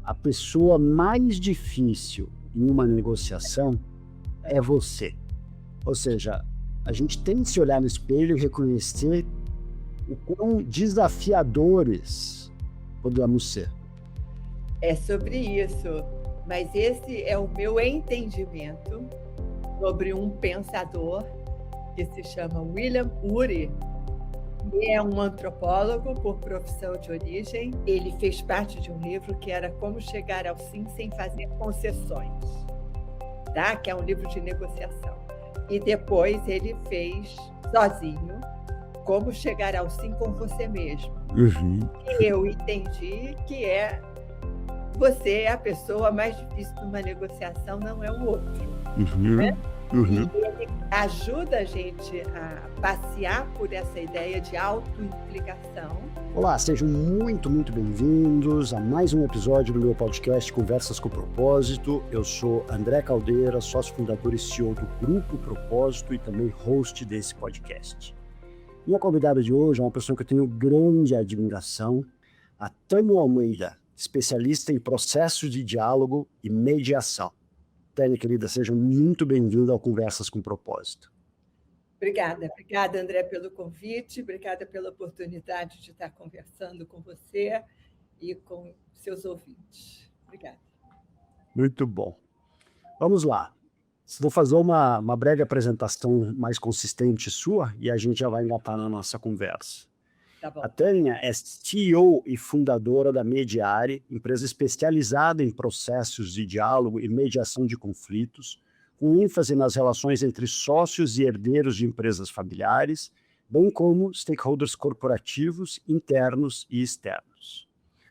a pessoa mais difícil em uma negociação é você. Ou seja, a gente tem que se olhar no espelho e reconhecer o quão desafiadores podemos ser. É sobre isso, mas esse é o meu entendimento sobre um pensador que se chama William Ury. Ele é um antropólogo por profissão de origem. Ele fez parte de um livro que era Como Chegar ao Sim Sem Fazer Concessões, tá? Que é um livro de negociação. E depois ele fez sozinho Como Chegar ao Sim com Você Mesmo. E eu entendi que você é a pessoa mais difícil numa negociação, não é o outro. Né? E ele ajuda a gente a passear por essa ideia de autoimplicação. Olá, sejam muito bem-vindos a mais um episódio do meu podcast Conversas com Propósito. Eu sou André Caldeira, sócio fundador e CEO do Grupo Propósito e também host desse podcast. Minha convidada de hoje é uma pessoa que eu tenho grande admiração, a Tânia Almeida, especialista em processos de diálogo e mediação. Tânia, querida, seja muito bem-vinda ao Conversas com Propósito. Obrigada, André, pelo convite, obrigada pela oportunidade de estar conversando com você e com seus ouvintes. Obrigada. Muito bom. Vamos lá. Vou fazer uma breve apresentação mais consistente sua e a gente já vai engatar na nossa conversa. Tá bom. A Tânia é CEO e fundadora da Mediare, empresa especializada em processos de diálogo e mediação de conflitos, com ênfase nas relações entre sócios e herdeiros de empresas familiares, bem como stakeholders corporativos, internos e externos.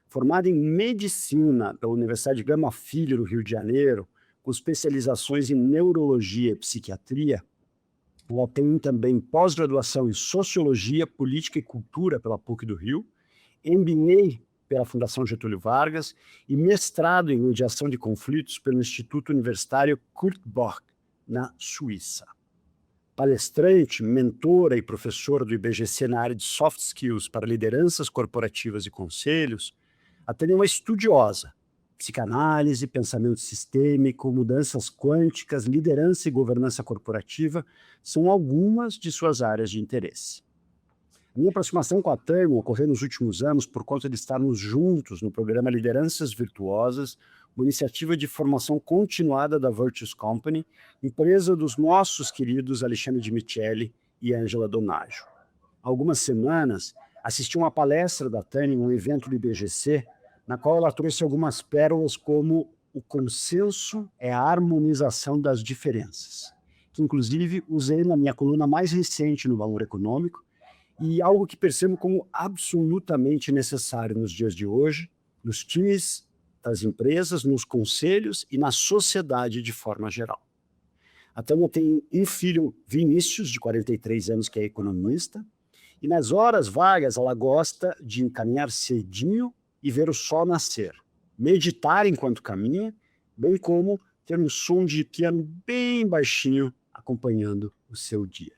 Formada em Medicina pela Universidade Gama Filho, no Rio de Janeiro, com especializações em Neurologia e Psiquiatria, ela tem também pós-graduação em Sociologia, Política e Cultura pela PUC do Rio, MBA pela Fundação Getúlio Vargas e mestrado em Mediação de Conflitos pelo Instituto Universitário Kurt Borch, na Suíça. Palestrante, mentora e professora do IBGC na área de Soft Skills para lideranças corporativas e conselhos, a Tânia é uma estudiosa. Psicanálise, pensamento sistêmico, mudanças quânticas, liderança e governança corporativa são algumas de suas áreas de interesse. A minha aproximação com a Tânia ocorreu nos últimos anos por conta de estarmos juntos no programa Lideranças Virtuosas, uma iniciativa de formação continuada da Virtuous Company, empresa dos nossos queridos Alexandre de Micheli e Ângela Donaggio. Há algumas semanas, assisti uma palestra da Tânia em um evento do IBGC, na qual ela trouxe algumas pérolas como o consenso é a harmonização das diferenças, que inclusive usei na minha coluna mais recente no Valor Econômico, e algo que percebo como absolutamente necessário nos dias de hoje, nos times das empresas, nos conselhos e na sociedade de forma geral. A Tânia tem um filho, Vinícius, de 43 anos, que é economista, e nas horas vagas ela gosta de caminhar cedinho e ver o sol nascer, meditar enquanto caminha, bem como ter um som de piano bem baixinho acompanhando o seu dia.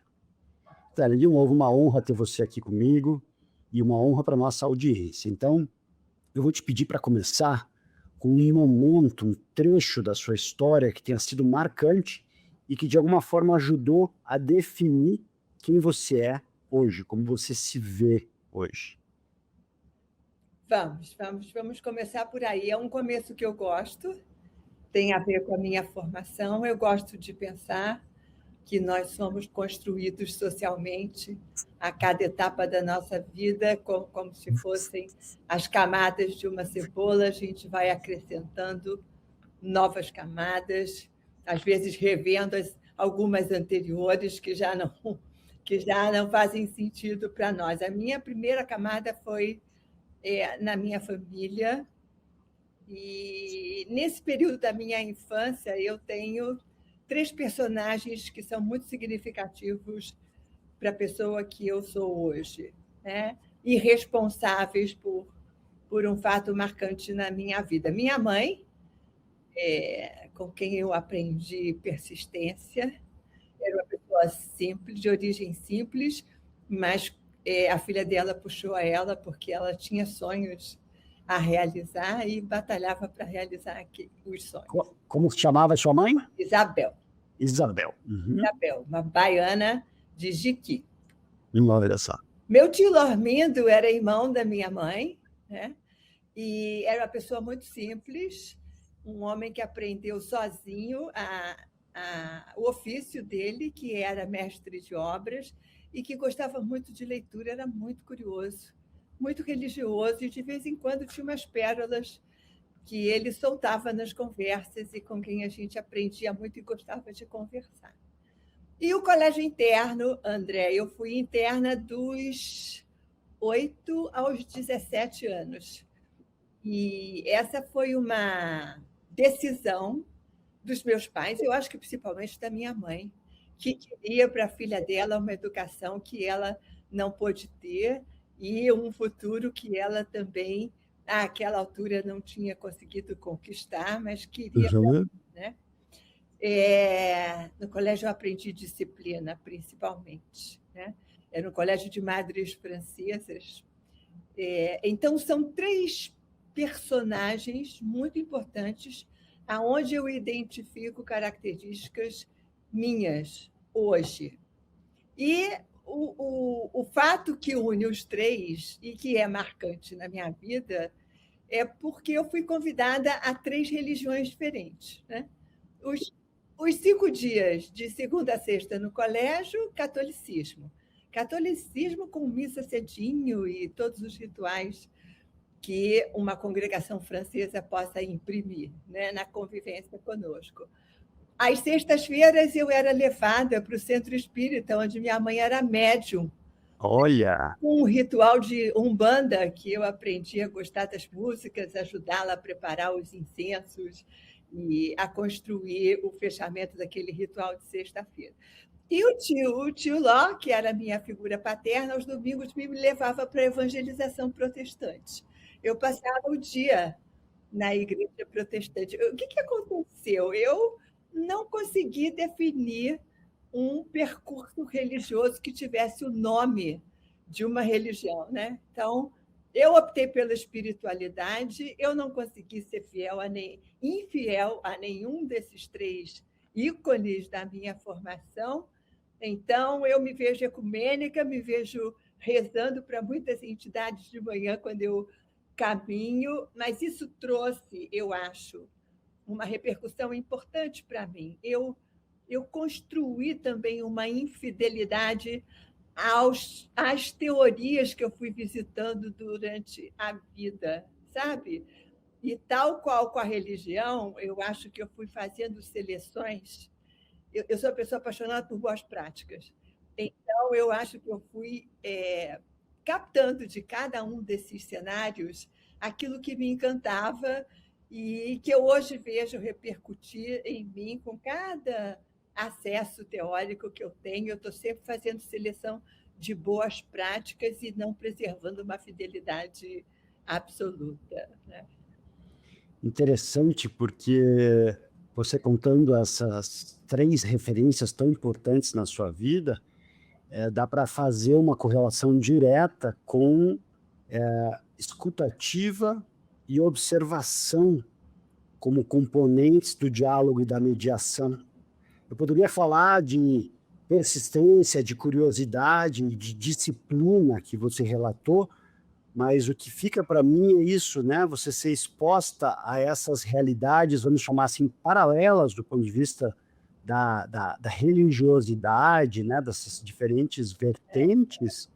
Tânia, de novo, uma honra ter você aqui comigo e uma honra para a nossa audiência. Então, eu vou te pedir para começar com um momento, um trecho da sua história que tenha sido marcante e que de alguma forma ajudou a definir quem você é hoje, como você se vê hoje. Vamos começar por aí. É um começo que eu gosto, tem a ver com a minha formação. Eu gosto de pensar que nós somos construídos socialmente a cada etapa da nossa vida, como se fossem as camadas de uma cebola. A gente vai acrescentando novas camadas, às vezes revendo algumas anteriores que já não fazem sentido para nós. A minha primeira camada foi na minha família, e nesse período da minha infância eu tenho 3 personagens que são muito significativos para a pessoa que eu sou hoje, né? E responsáveis por um fato marcante na minha vida. Minha mãe, com quem eu aprendi persistência, era uma pessoa simples, de origem simples, mas a filha dela puxou a ela porque ela tinha sonhos a realizar e batalhava para realizar os sonhos. Como se chamava sua mãe? Isabel. Isabel. Isabel, uma baiana de Jiqui. Olha só. Meu tio Lormindo era irmão da minha mãe, né? E era uma pessoa muito simples, um homem que aprendeu sozinho o ofício dele, que era mestre de obras, e que gostava muito de leitura, era muito curioso, muito religioso, e de vez em quando tinha umas pérolas que ele soltava nas conversas e com quem a gente aprendia muito e gostava de conversar. E o colégio interno, André, eu fui interna dos 8 aos 17 anos. E essa foi uma decisão dos meus pais, eu acho que principalmente da minha mãe, que queria para a filha dela uma educação que ela não pôde ter e um futuro que ela também, àquela altura, não tinha conseguido conquistar, mas queria. Né? No colégio eu aprendi disciplina, principalmente. Né? Era um colégio de madres francesas. Então, são 3 personagens muito importantes aonde eu identifico características minhas hoje. E o fato que une os 3 e que é marcante na minha vida é porque eu fui convidada a 3 religiões diferentes. Né? Os 5 dias, de segunda a sexta no colégio, catolicismo. Catolicismo com missa cedinho e todos os rituais que uma congregação francesa possa imprimir, né, na convivência conosco. Às sextas-feiras, eu era levada para o centro espírita, onde minha mãe era médium. Olha! Um ritual de umbanda, que eu aprendi a gostar das músicas, ajudá-la a preparar os incensos e a construir o fechamento daquele ritual de sexta-feira. E o tio Ló, que era a minha figura paterna, aos domingos me levava para a evangelização protestante. Eu passava o dia na igreja protestante. O que aconteceu? Eu não consegui definir um percurso religioso que tivesse o nome de uma religião. Né? Então, eu optei pela espiritualidade, eu não consegui ser infiel a nenhum desses 3 ícones da minha formação. Então, eu me vejo ecumênica, me vejo rezando para muitas entidades de manhã quando eu caminho, mas isso trouxe, eu acho, uma repercussão importante para mim. Eu construí também uma infidelidade às teorias que eu fui visitando durante a vida, sabe? E tal qual com a religião, eu acho que eu fui fazendo seleções. Eu sou uma pessoa apaixonada por boas práticas. Então, eu acho que eu fui captando de cada um desses cenários aquilo que me encantava e que eu hoje vejo repercutir em mim com cada acesso teórico que eu tenho. Eu estou sempre fazendo seleção de boas práticas e não preservando uma fidelidade absoluta. Né? Interessante, porque você contando essas 3 referências tão importantes na sua vida, dá para fazer uma correlação direta com escutativa e observação como componentes do diálogo e da mediação. Eu poderia falar de persistência, de curiosidade, de disciplina que você relatou, mas o que fica para mim é isso, né? Você ser exposta a essas realidades, vamos chamar assim, paralelas do ponto de vista da religiosidade, né? Dessas diferentes vertentes,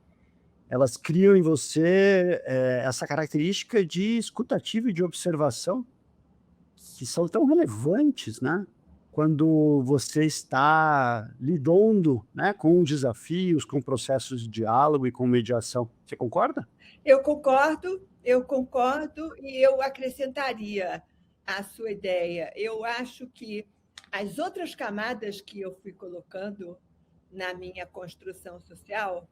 elas criam em você essa característica de escutativa e de observação, que são tão relevantes, né? Quando você está lidando, né, com desafios, com processos de diálogo e com mediação. Você concorda? Eu concordo e eu acrescentaria a sua ideia. Eu acho que as outras camadas que eu fui colocando na minha construção social,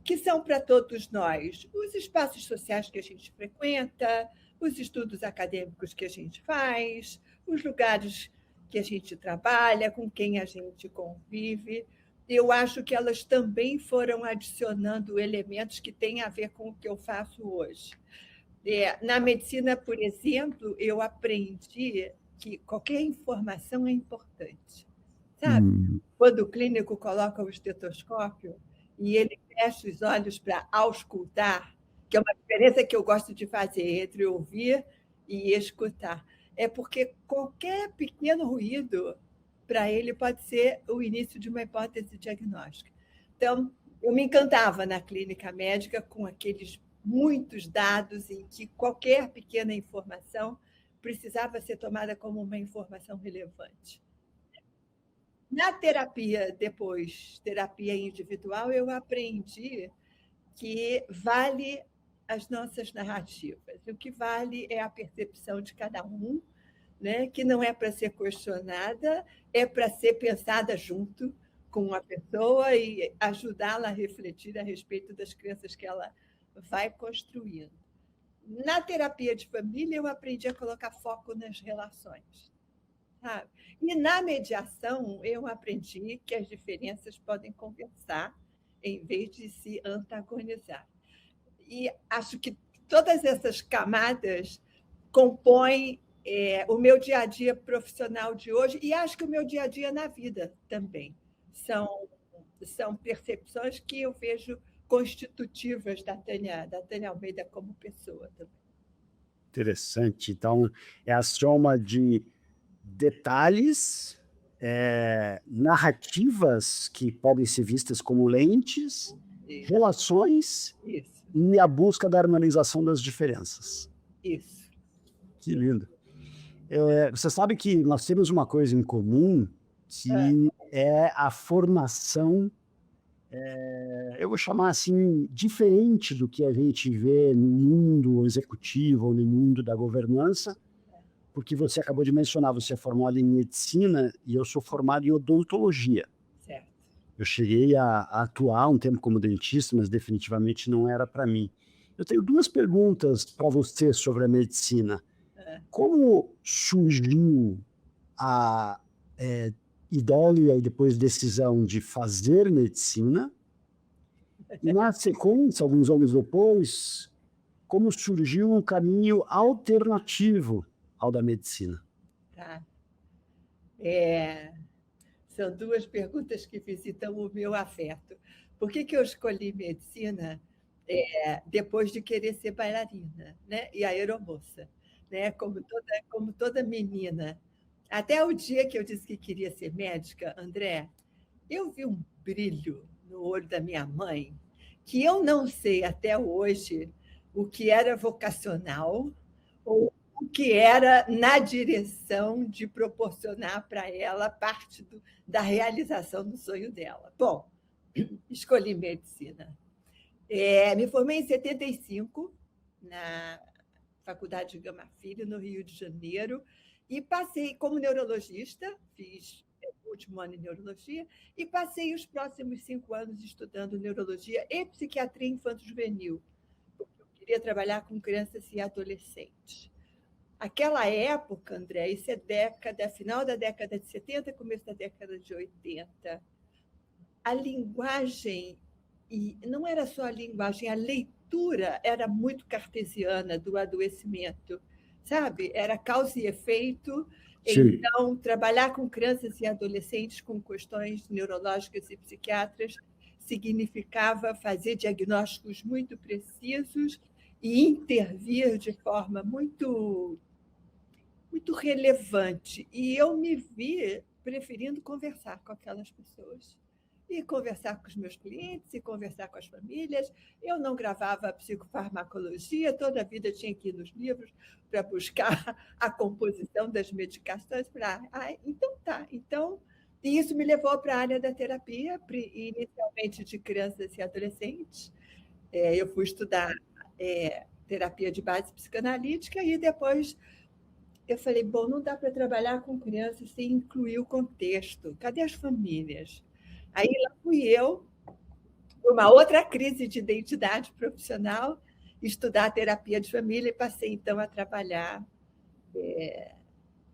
que são para todos nós, os espaços sociais que a gente frequenta, os estudos acadêmicos que a gente faz, os lugares que a gente trabalha, com quem a gente convive, eu acho que elas também foram adicionando elementos que têm a ver com o que eu faço hoje. Na medicina, por exemplo, eu aprendi que qualquer informação é importante. Sabe? Quando o clínico coloca o estetoscópio e ele fecha os olhos para auscultar, que é uma diferença que eu gosto de fazer entre ouvir e escutar, é porque qualquer pequeno ruído para ele pode ser o início de uma hipótese diagnóstica. Então, eu me encantava na clínica médica com aqueles muitos dados em que qualquer pequena informação precisava ser tomada como uma informação relevante. Na terapia, depois, terapia individual, eu aprendi que vale as nossas narrativas. O que vale é a percepção de cada um, né? Que não é para ser questionada, é para ser pensada junto com a pessoa e ajudá-la a refletir a respeito das crenças que ela vai construindo. Na terapia de família, eu aprendi a colocar foco nas relações. Sabe? E na mediação, eu aprendi que as diferenças podem conversar em vez de se antagonizar. E acho que todas essas camadas compõem o meu dia a dia profissional de hoje e acho que o meu dia a dia na vida também. São percepções que eu vejo constitutivas da Tânia Almeida como pessoa também. Interessante. Então, é a soma de detalhes, narrativas que podem ser vistas como lentes, relações e a busca da harmonização das diferenças. Isso. Que lindo. Você sabe que nós temos uma coisa em comum, que é a formação, eu vou chamar assim, diferente do que a gente vê no mundo executivo ou no mundo da governança, porque você acabou de mencionar, você é formado em medicina e eu sou formado em odontologia. Certo. Eu cheguei a atuar um tempo como dentista, mas definitivamente não era para mim. Eu tenho 2 perguntas para você sobre a medicina. Como surgiu a ideia e depois decisão de fazer medicina? E na sequência, alguns anos depois, como surgiu um caminho alternativo ao da medicina? Tá. São 2 perguntas que visitam o meu afeto. Por que eu escolhi medicina depois de querer ser bailarina, né? E aeromoça, né? Como toda menina. Até o dia que eu disse que queria ser médica, André, eu vi um brilho no olho da minha mãe que eu não sei até hoje o que era vocacional ou o que era na direção de proporcionar para ela parte da realização do sonho dela. Bom, escolhi medicina. Me formei em 75, na Faculdade Gama Filho, no Rio de Janeiro, e passei como neurologista, fiz o último ano em neurologia, e passei os próximos 5 anos estudando neurologia e psiquiatria infanto-juvenil, porque eu queria trabalhar com crianças e adolescentes. Aquela época, André, isso é final da década de 70, começo da década de 80, a linguagem, e não era só a linguagem, a leitura era muito cartesiana do adoecimento, sabe? Era causa e efeito. Sim. Então, trabalhar com crianças e adolescentes com questões neurológicas e psiquiátricas significava fazer diagnósticos muito precisos e intervir de forma muito relevante. E eu me vi preferindo conversar com aquelas pessoas. E conversar com os meus clientes, e conversar com as famílias. Eu não gravava psicofarmacologia, toda a vida tinha que ir nos livros para buscar a composição das medicações. Então tá. E isso me levou para a área da terapia, inicialmente de crianças e adolescentes. Eu fui estudar terapia de base psicanalítica e depois eu falei, bom, não dá para trabalhar com crianças sem incluir o contexto. Cadê as famílias? Aí lá fui eu, uma outra crise de identidade profissional, estudar terapia de família e passei, então, a trabalhar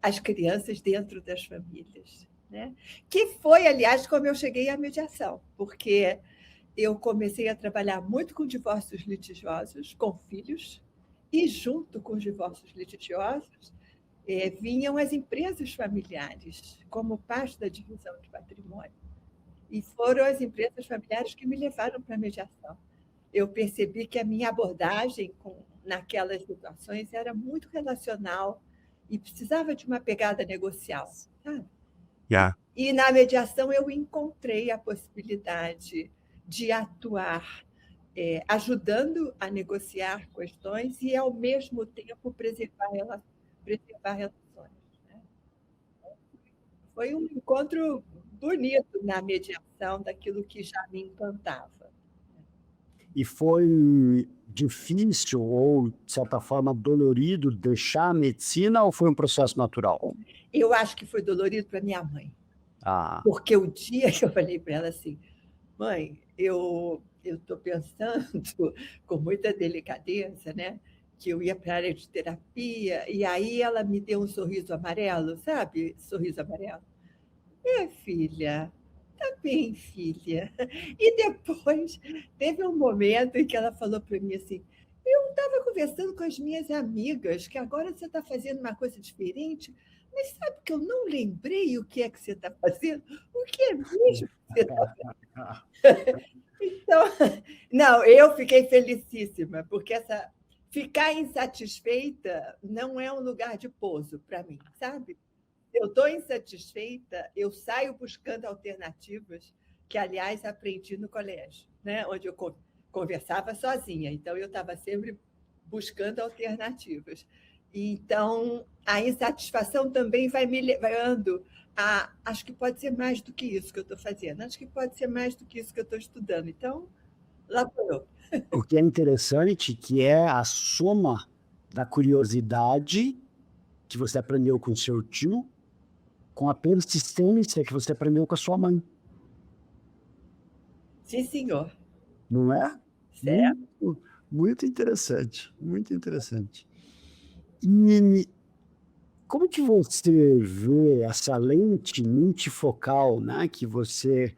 as crianças dentro das famílias. Né? Que foi, aliás, como eu cheguei à mediação, porque eu comecei a trabalhar muito com divórcios litigiosos, com filhos, E, junto com os divórcios litigiosos, vinham as empresas familiares, como parte da divisão de patrimônio. E foram as empresas familiares que me levaram para a mediação. Eu percebi que a minha abordagem naquelas situações era muito relacional e precisava de uma pegada negocial, sabe? Yeah. E na mediação eu encontrei a possibilidade de atuar ajudando a negociar questões e, ao mesmo tempo, preservar relações. Né? Foi um encontro bonito na mediação daquilo que já me encantava. E foi difícil ou, de certa forma, dolorido deixar a medicina ou foi um processo natural? Eu acho que foi dolorido para minha mãe. Ah. Porque o dia que eu falei para ela assim, mãe, eu estou pensando com muita delicadeza, né, que eu ia para a área de terapia, e aí ela me deu um sorriso amarelo, sabe? Sorriso amarelo. Filha, tá bem, filha. E depois teve um momento em que ela falou para mim assim, eu estava conversando com as minhas amigas que agora você está fazendo uma coisa diferente, mas sabe que eu não lembrei o que é que você está fazendo? O que é mesmo que você está fazendo? Então, não, eu fiquei felicíssima, porque ficar insatisfeita não é um lugar de pouso para mim, sabe? Eu estou insatisfeita, eu saio buscando alternativas, que, aliás, aprendi no colégio, né? Onde eu conversava sozinha, então eu estava sempre buscando alternativas. Então, a insatisfação também vai me levando a... Acho que pode ser mais do que isso que eu estou fazendo, acho que pode ser mais do que isso que eu estou estudando. Então, lá foi eu. O que é interessante, que é a soma da curiosidade que você aprendeu com seu tio, com a persistência que você aprendeu com a sua mãe. Sim, senhor. Não é? Certo. Muito interessante, muito interessante. E como que você vê essa lente multifocal, né, que você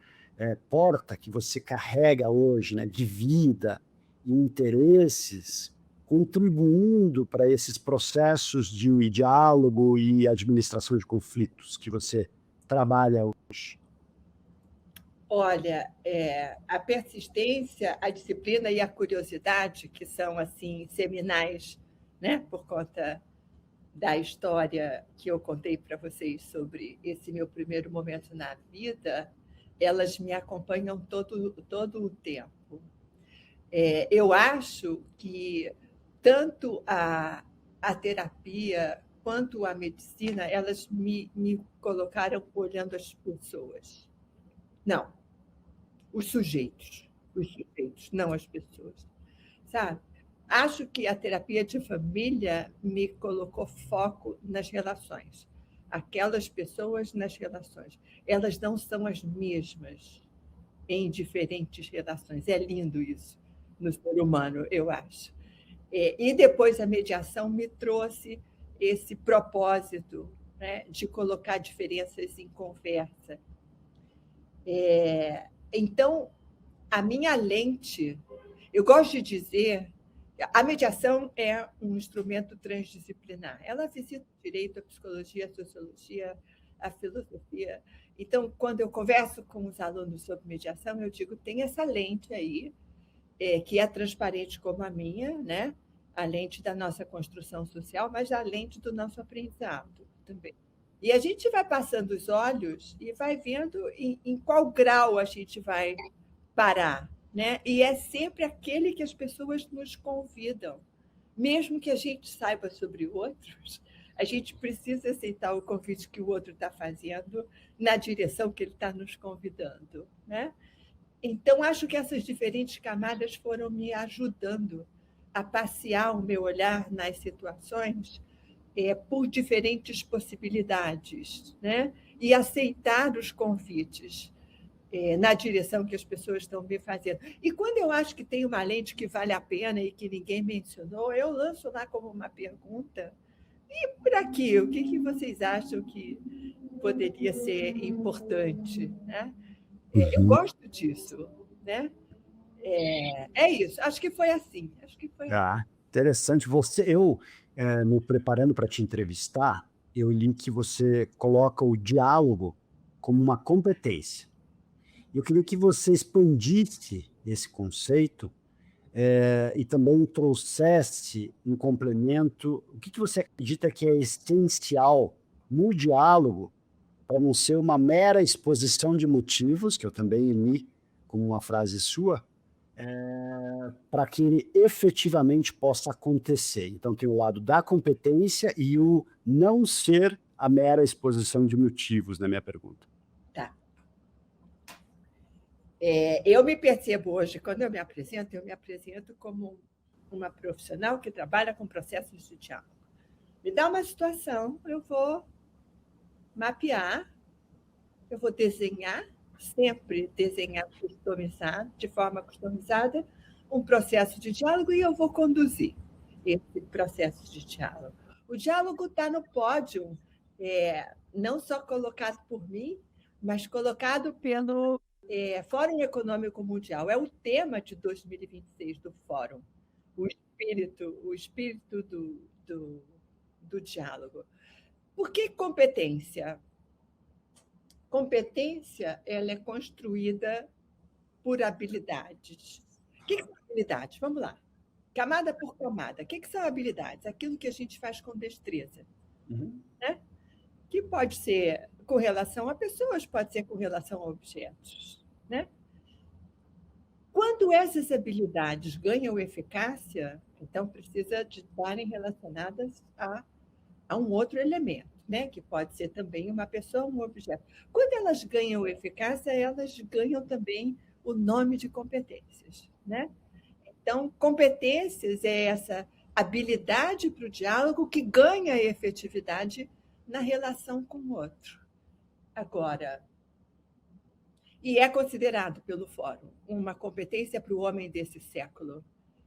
porta, que você carrega hoje, né, de vida e interesses, contribuindo para esses processos de diálogo e administração de conflitos que você trabalha hoje? Olha, a persistência, a disciplina e a curiosidade, que são assim seminais, né, por conta da história que eu contei para vocês sobre esse meu primeiro momento na vida, elas me acompanham todo o tempo. Eu acho que tanto a terapia quanto a medicina, elas me colocaram olhando as pessoas. Não, os sujeitos, não as pessoas, sabe? Acho que a terapia de família me colocou foco nas relações. Aquelas pessoas nas relações. Elas não são as mesmas em diferentes relações. É lindo isso no ser humano, eu acho. E depois a mediação me trouxe esse propósito, né, de colocar diferenças em conversa. Então, a minha lente, eu gosto de dizer, a mediação é um instrumento transdisciplinar. Ela visita o direito, a psicologia, a sociologia, a filosofia. Então, quando eu converso com os alunos sobre mediação, eu digo, tem essa lente aí, que é transparente como a minha, né? A lente da nossa construção social, mas a lente do nosso aprendizado também. E a gente vai passando os olhos e vai vendo em qual grau a gente vai parar, né? E é sempre aquele que as pessoas nos convidam. Mesmo que a gente saiba sobre outros, a gente precisa aceitar o convite que o outro está fazendo na direção que ele está nos convidando, né? Então, acho que essas diferentes camadas foram me ajudando a passear o meu olhar nas situações por diferentes possibilidades, né? E aceitar os convites na direção que as pessoas estão me fazendo. E quando eu acho que tem uma lente que vale a pena e que ninguém mencionou, eu lanço lá como uma pergunta. E por aqui, o que vocês acham que poderia ser importante, né? Eu gosto disso, né? É isso. Acho que foi assim. Ah, Interessante. Me preparando para te entrevistar, eu li que você coloca o diálogo como uma competência. Eu queria que você expandisse esse conceito, e também trouxesse um complemento. O que você acredita que é essencial no diálogo para não ser uma mera exposição de motivos, que eu também li como uma frase sua, para que ele efetivamente possa acontecer. Então, tem o lado da competência e o não ser a mera exposição de motivos, na minha pergunta. Tá. Eu me percebo hoje, quando eu me apresento como uma profissional que trabalha com processos de diálogo. Me dá uma situação, eu vou mapear, eu vou desenhar, sempre desenhar de forma customizada, um processo de diálogo e eu vou conduzir esse processo de diálogo. O diálogo está no pódio, não só colocado por mim, mas colocado pelo Fórum Econômico Mundial. É o tema de 2026 do Fórum, o espírito do diálogo. Por que competência? Competência ela é construída por habilidades. O que são habilidades? Vamos lá. Camada por camada. O que são habilidades? Aquilo que a gente faz com destreza. Né? Que pode ser com relação a pessoas, pode ser com relação a objetos. Né? Quando essas habilidades ganham eficácia, então precisa de estarem relacionadas a um outro elemento, né? Que pode ser também uma pessoa ou um objeto. Quando elas ganham eficácia, elas ganham também o nome de competências. Né? Então, competências é essa habilidade para o diálogo que ganha efetividade na relação com o outro. Agora, e é considerado pelo Fórum uma competência para o homem desse século,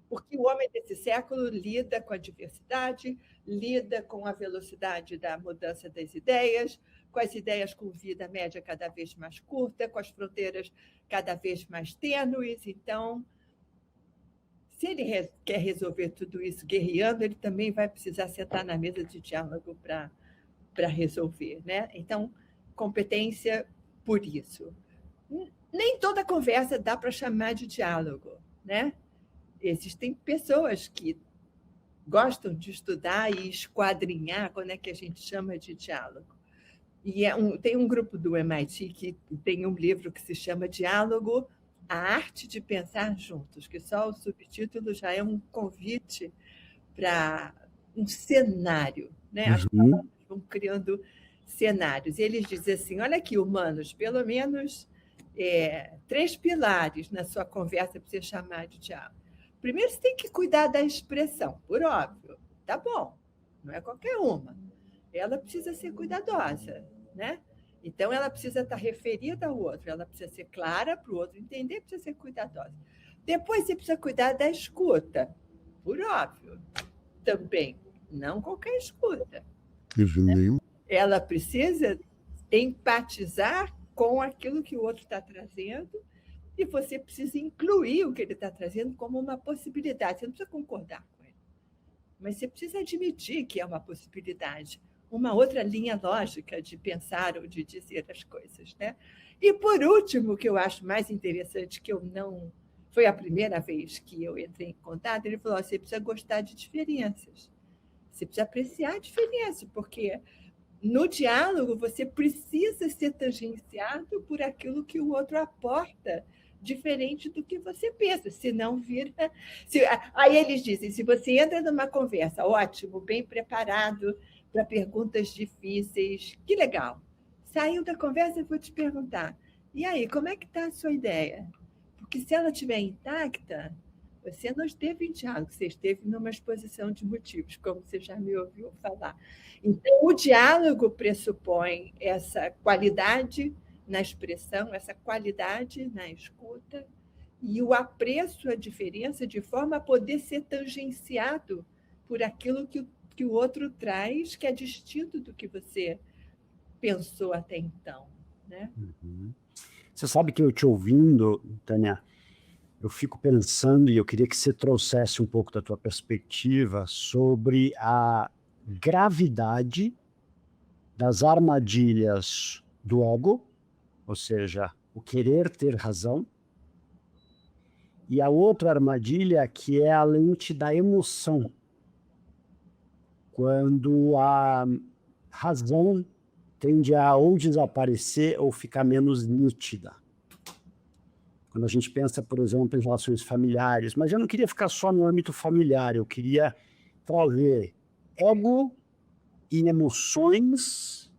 porque o homem desse século lida com a diversidade, lida com a velocidade da mudança das ideias, com as ideias com vida média cada vez mais curta, com as fronteiras cada vez mais tênues. Então, se ele quer resolver tudo isso guerreando, ele também vai precisar sentar na mesa de diálogo para resolver. Né? Então, competência por isso. Nem toda conversa dá para chamar de diálogo. Né? Existem pessoas que gostam de estudar e esquadrinhar quando é que a gente chama de diálogo. E tem um grupo do MIT que tem um livro que se chama Diálogo, a Arte de Pensar Juntos, que só o subtítulo já é um convite para um cenário. Né? As palavras vão criando cenários. E eles dizem assim, olha aqui, humanos, pelo menos 3 pilares na sua conversa para você chamar de diálogo. Primeiro, você tem que cuidar da expressão, por óbvio. Tá bom, não é qualquer uma. Ela precisa ser cuidadosa, né? Então, ela precisa estar referida ao outro, ela precisa ser clara para o outro entender, precisa ser cuidadosa. Depois, você precisa cuidar da escuta, por óbvio. Também, não qualquer escuta. Né? Ela precisa empatizar com aquilo que o outro está trazendo e você precisa incluir o que ele está trazendo como uma possibilidade. Você não precisa concordar com ele, mas você precisa admitir que é uma possibilidade, uma outra linha lógica de pensar ou de dizer as coisas. Né? E, por último, o que eu acho mais interessante, que eu não... Foi a primeira vez que eu entrei em contato, ele falou, você precisa gostar de diferenças. Você precisa apreciar a diferença, porque no diálogo você precisa ser tangenciado por aquilo que o outro aporta, diferente do que você pensa, senão vira... Aí eles dizem, se você entra numa conversa, ótimo, bem preparado para perguntas difíceis, que legal. Saiu da conversa, eu vou te perguntar, e aí, como é que está a sua ideia? Porque se ela estiver intacta, você não esteve em diálogo, você esteve numa exposição de motivos, como você já me ouviu falar. Então, o diálogo pressupõe essa qualidade na expressão, essa qualidade na escuta e o apreço à diferença de forma a poder ser tangenciado por aquilo que o outro traz, que é distinto do que você pensou até então. Né? Você sabe que eu te ouvindo, Tânia, eu fico pensando e eu queria que você trouxesse um pouco da tua perspectiva sobre a gravidade das armadilhas do ego, ou seja, o querer ter razão, e a outra armadilha que é a lente da emoção, quando a razão tende a ou desaparecer ou ficar menos nítida. Quando a gente pensa, por exemplo, em relações familiares, mas eu não queria ficar só no âmbito familiar, eu queria trazer ego e emoções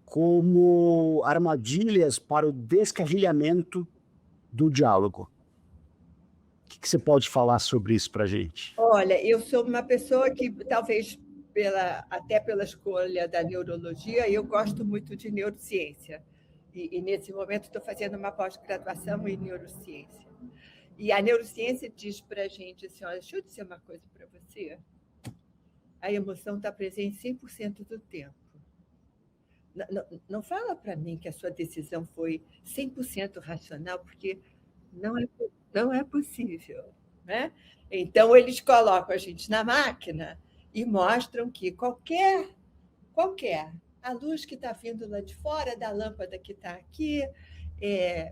como armadilhas para o descarrilhamento do diálogo. O que você pode falar sobre isso para a gente? Olha, eu sou uma pessoa que, talvez até pela escolha da neurologia, eu gosto muito de neurociência. E nesse momento estou fazendo uma pós-graduação em neurociência. E a neurociência diz para a gente assim, olha, deixa eu dizer uma coisa para você. A emoção está presente 100% do tempo. Não fala para mim que a sua decisão foi 100% racional, porque não é possível, né? Então, eles colocam a gente na máquina e mostram que qualquer, a luz que está vindo lá de fora da lâmpada que está aqui,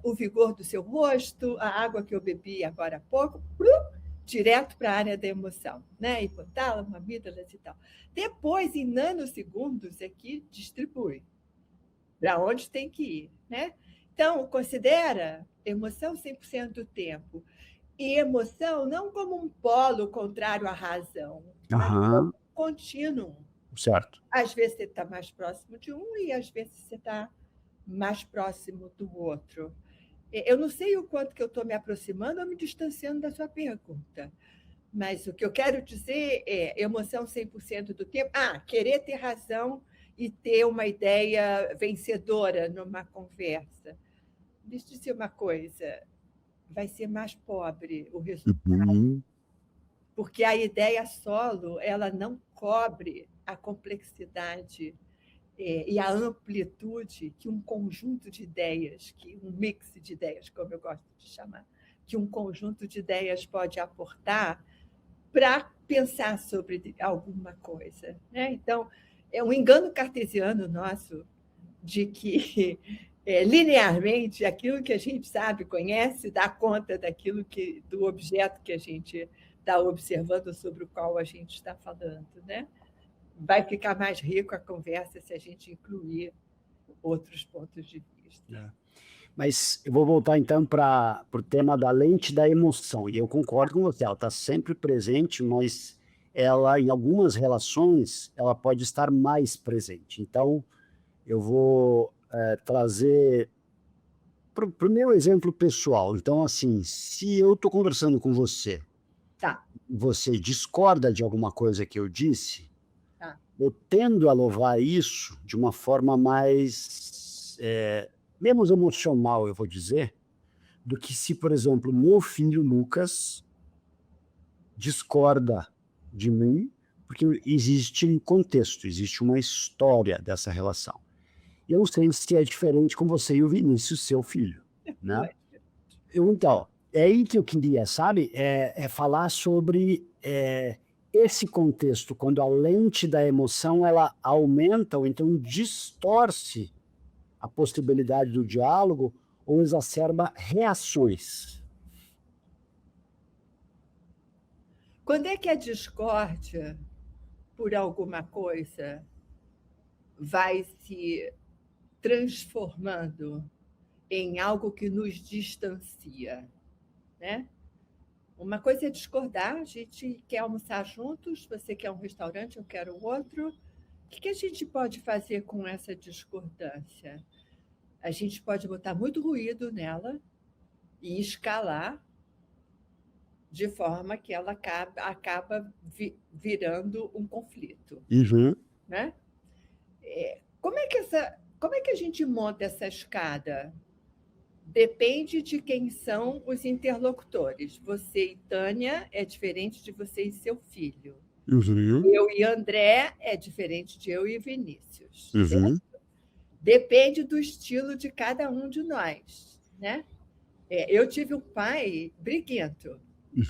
o vigor do seu rosto, a água que eu bebi agora há pouco, direto para a área da emoção, né? Hipotálamo, amígdalas e tal. Depois, em nanosegundos, é que distribui para onde tem que ir, né? Então, considera emoção 100% do tempo. E emoção não como um polo contrário à razão, mas como um contínuo. Certo. Às vezes você está mais próximo de um e às vezes você está mais próximo do outro. Eu não sei o quanto que eu estou me aproximando ou me distanciando da sua pergunta, mas o que eu quero dizer é emoção 100% do tempo. Querer ter razão e ter uma ideia vencedora numa conversa. Deixa eu dizer uma coisa, vai ser mais pobre o resultado, porque a ideia solo ela não cobre a complexidade e a amplitude que um conjunto de ideias, que um mix de ideias, como eu gosto de chamar, que um conjunto de ideias pode aportar para pensar sobre alguma coisa, né? Então, é um engano cartesiano nosso de que linearmente aquilo que a gente sabe, conhece, dá conta do objeto que a gente está observando, sobre o qual a gente está falando, né? Vai ficar mais rico a conversa se a gente incluir outros pontos de vista. Mas eu vou voltar então para o tema da lente da emoção, e eu concordo com você, ela está sempre presente, mas ela, em algumas relações, ela pode estar mais presente. Então, eu vou trazer para o meu exemplo pessoal. Então, assim, se eu estou conversando com você, você discorda de alguma coisa que eu disse, eu tendo a louvar isso de uma forma mais menos emocional, eu vou dizer, do que se, por exemplo, meu filho Lucas discorda de mim, porque existe um contexto, existe uma história dessa relação. Eu não sei se é diferente com você e o Vinícius, seu filho, né? Então, é aí que eu queria, sabe? Falar sobre esse contexto, quando a lente da emoção ela aumenta ou então distorce a possibilidade do diálogo ou exacerba reações. Quando é que a discórdia por alguma coisa vai se transformando em algo que nos distancia, né? Uma coisa é discordar, a gente quer almoçar juntos, você quer um restaurante, eu quero outro. O que a gente pode fazer com essa discordância? A gente pode botar muito ruído nela e escalar de forma que ela acaba virando um conflito. Né? Como é que a gente monta essa escada? Depende de quem são os interlocutores. Você e Tânia é diferente de você e seu filho. Eu e André é diferente de eu e Vinícius. Certo? Depende do estilo de cada um de nós, né? Eu tive um pai briguento,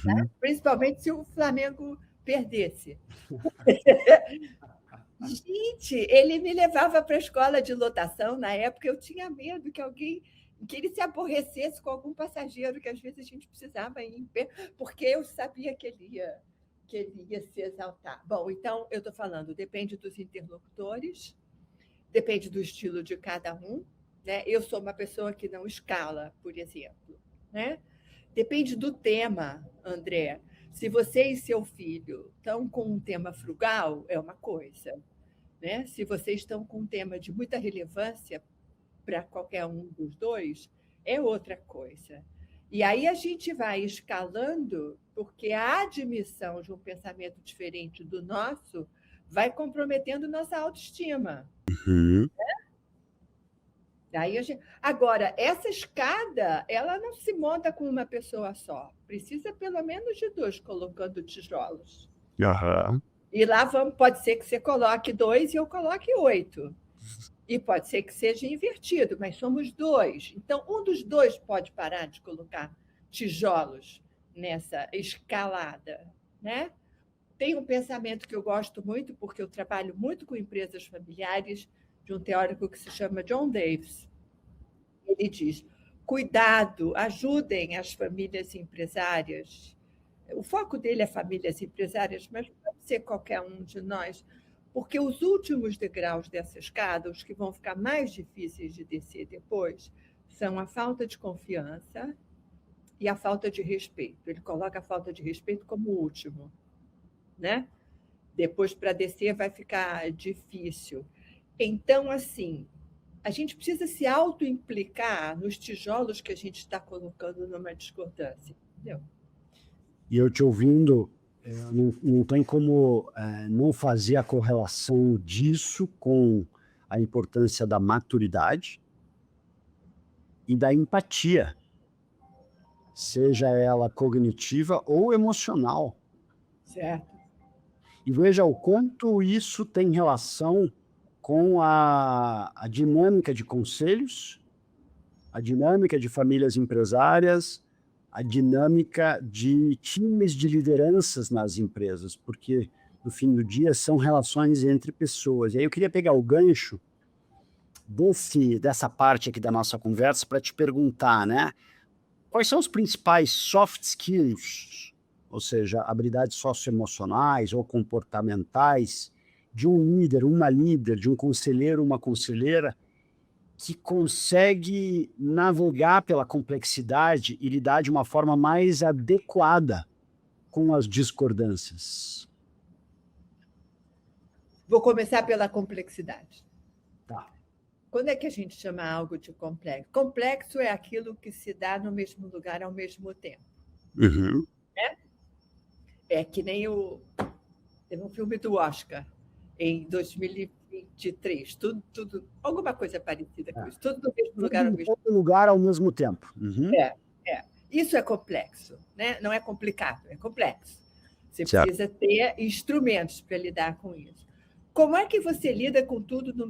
tá? Principalmente se o Flamengo perdesse. Gente, ele me levava para a escola de lotação. Na época, eu tinha medo que ele se aborrecesse com algum passageiro, que às vezes a gente precisava ir em pé, porque eu sabia que ele ia se exaltar. Bom, então, eu estou falando, depende dos interlocutores, depende do estilo de cada um, né? Eu sou uma pessoa que não escala, por exemplo, né? Depende do tema, André. Se você e seu filho estão com um tema frugal, é uma coisa, né? Se vocês estão com um tema de muita relevância para qualquer um dos dois, é outra coisa. E aí a gente vai escalando, porque a admissão de um pensamento diferente do nosso vai comprometendo nossa autoestima. Daí Agora, essa escada, ela não se monta com uma pessoa só. Precisa pelo menos de dois colocando tijolos. E lá pode ser que você coloque 2 e eu coloque 8. E pode ser que seja invertido, mas somos 2. Então, um dos dois pode parar de colocar tijolos nessa escalada, né? Tem um pensamento que eu gosto muito, porque eu trabalho muito com empresas familiares, de um teórico que se chama John Davis. Ele diz: cuidado, ajudem as famílias empresárias. O foco dele é famílias empresárias, mas pode ser qualquer um de nós, porque os últimos degraus dessa escada, os que vão ficar mais difíceis de descer depois, são a falta de confiança e a falta de respeito. Ele coloca a falta de respeito como último, né? Depois, para descer, vai ficar difícil. Então, assim, a gente precisa se autoimplicar nos tijolos que a gente está colocando numa discordância, entendeu? E eu te ouvindo, não tem como não fazer a correlação disso com a importância da maturidade e da empatia, seja ela cognitiva ou emocional. Certo. E veja o quanto isso tem relação com a dinâmica de conselhos, a dinâmica de famílias empresárias, a dinâmica de times de lideranças nas empresas, porque, no fim do dia, são relações entre pessoas. E aí eu queria pegar o gancho dessa parte aqui da nossa conversa para te perguntar, né? Quais são os principais soft skills, ou seja, habilidades socioemocionais ou comportamentais de um líder, uma líder, de um conselheiro, uma conselheira, que consegue navegar pela complexidade e lidar de uma forma mais adequada com as discordâncias? Vou começar pela complexidade. Tá. Quando é que a gente chama algo de complexo? Complexo é aquilo que se dá no mesmo lugar ao mesmo tempo. É que nem teve um filme do Oscar, em 2023, tudo, alguma coisa parecida com isso, tudo no mesmo lugar ao mesmo tempo. Todo lugar ao mesmo tempo. Isso é complexo, né? Não é complicado, é complexo. Você Certo. precisa ter instrumentos para lidar com isso. Como é que você lida com tudo no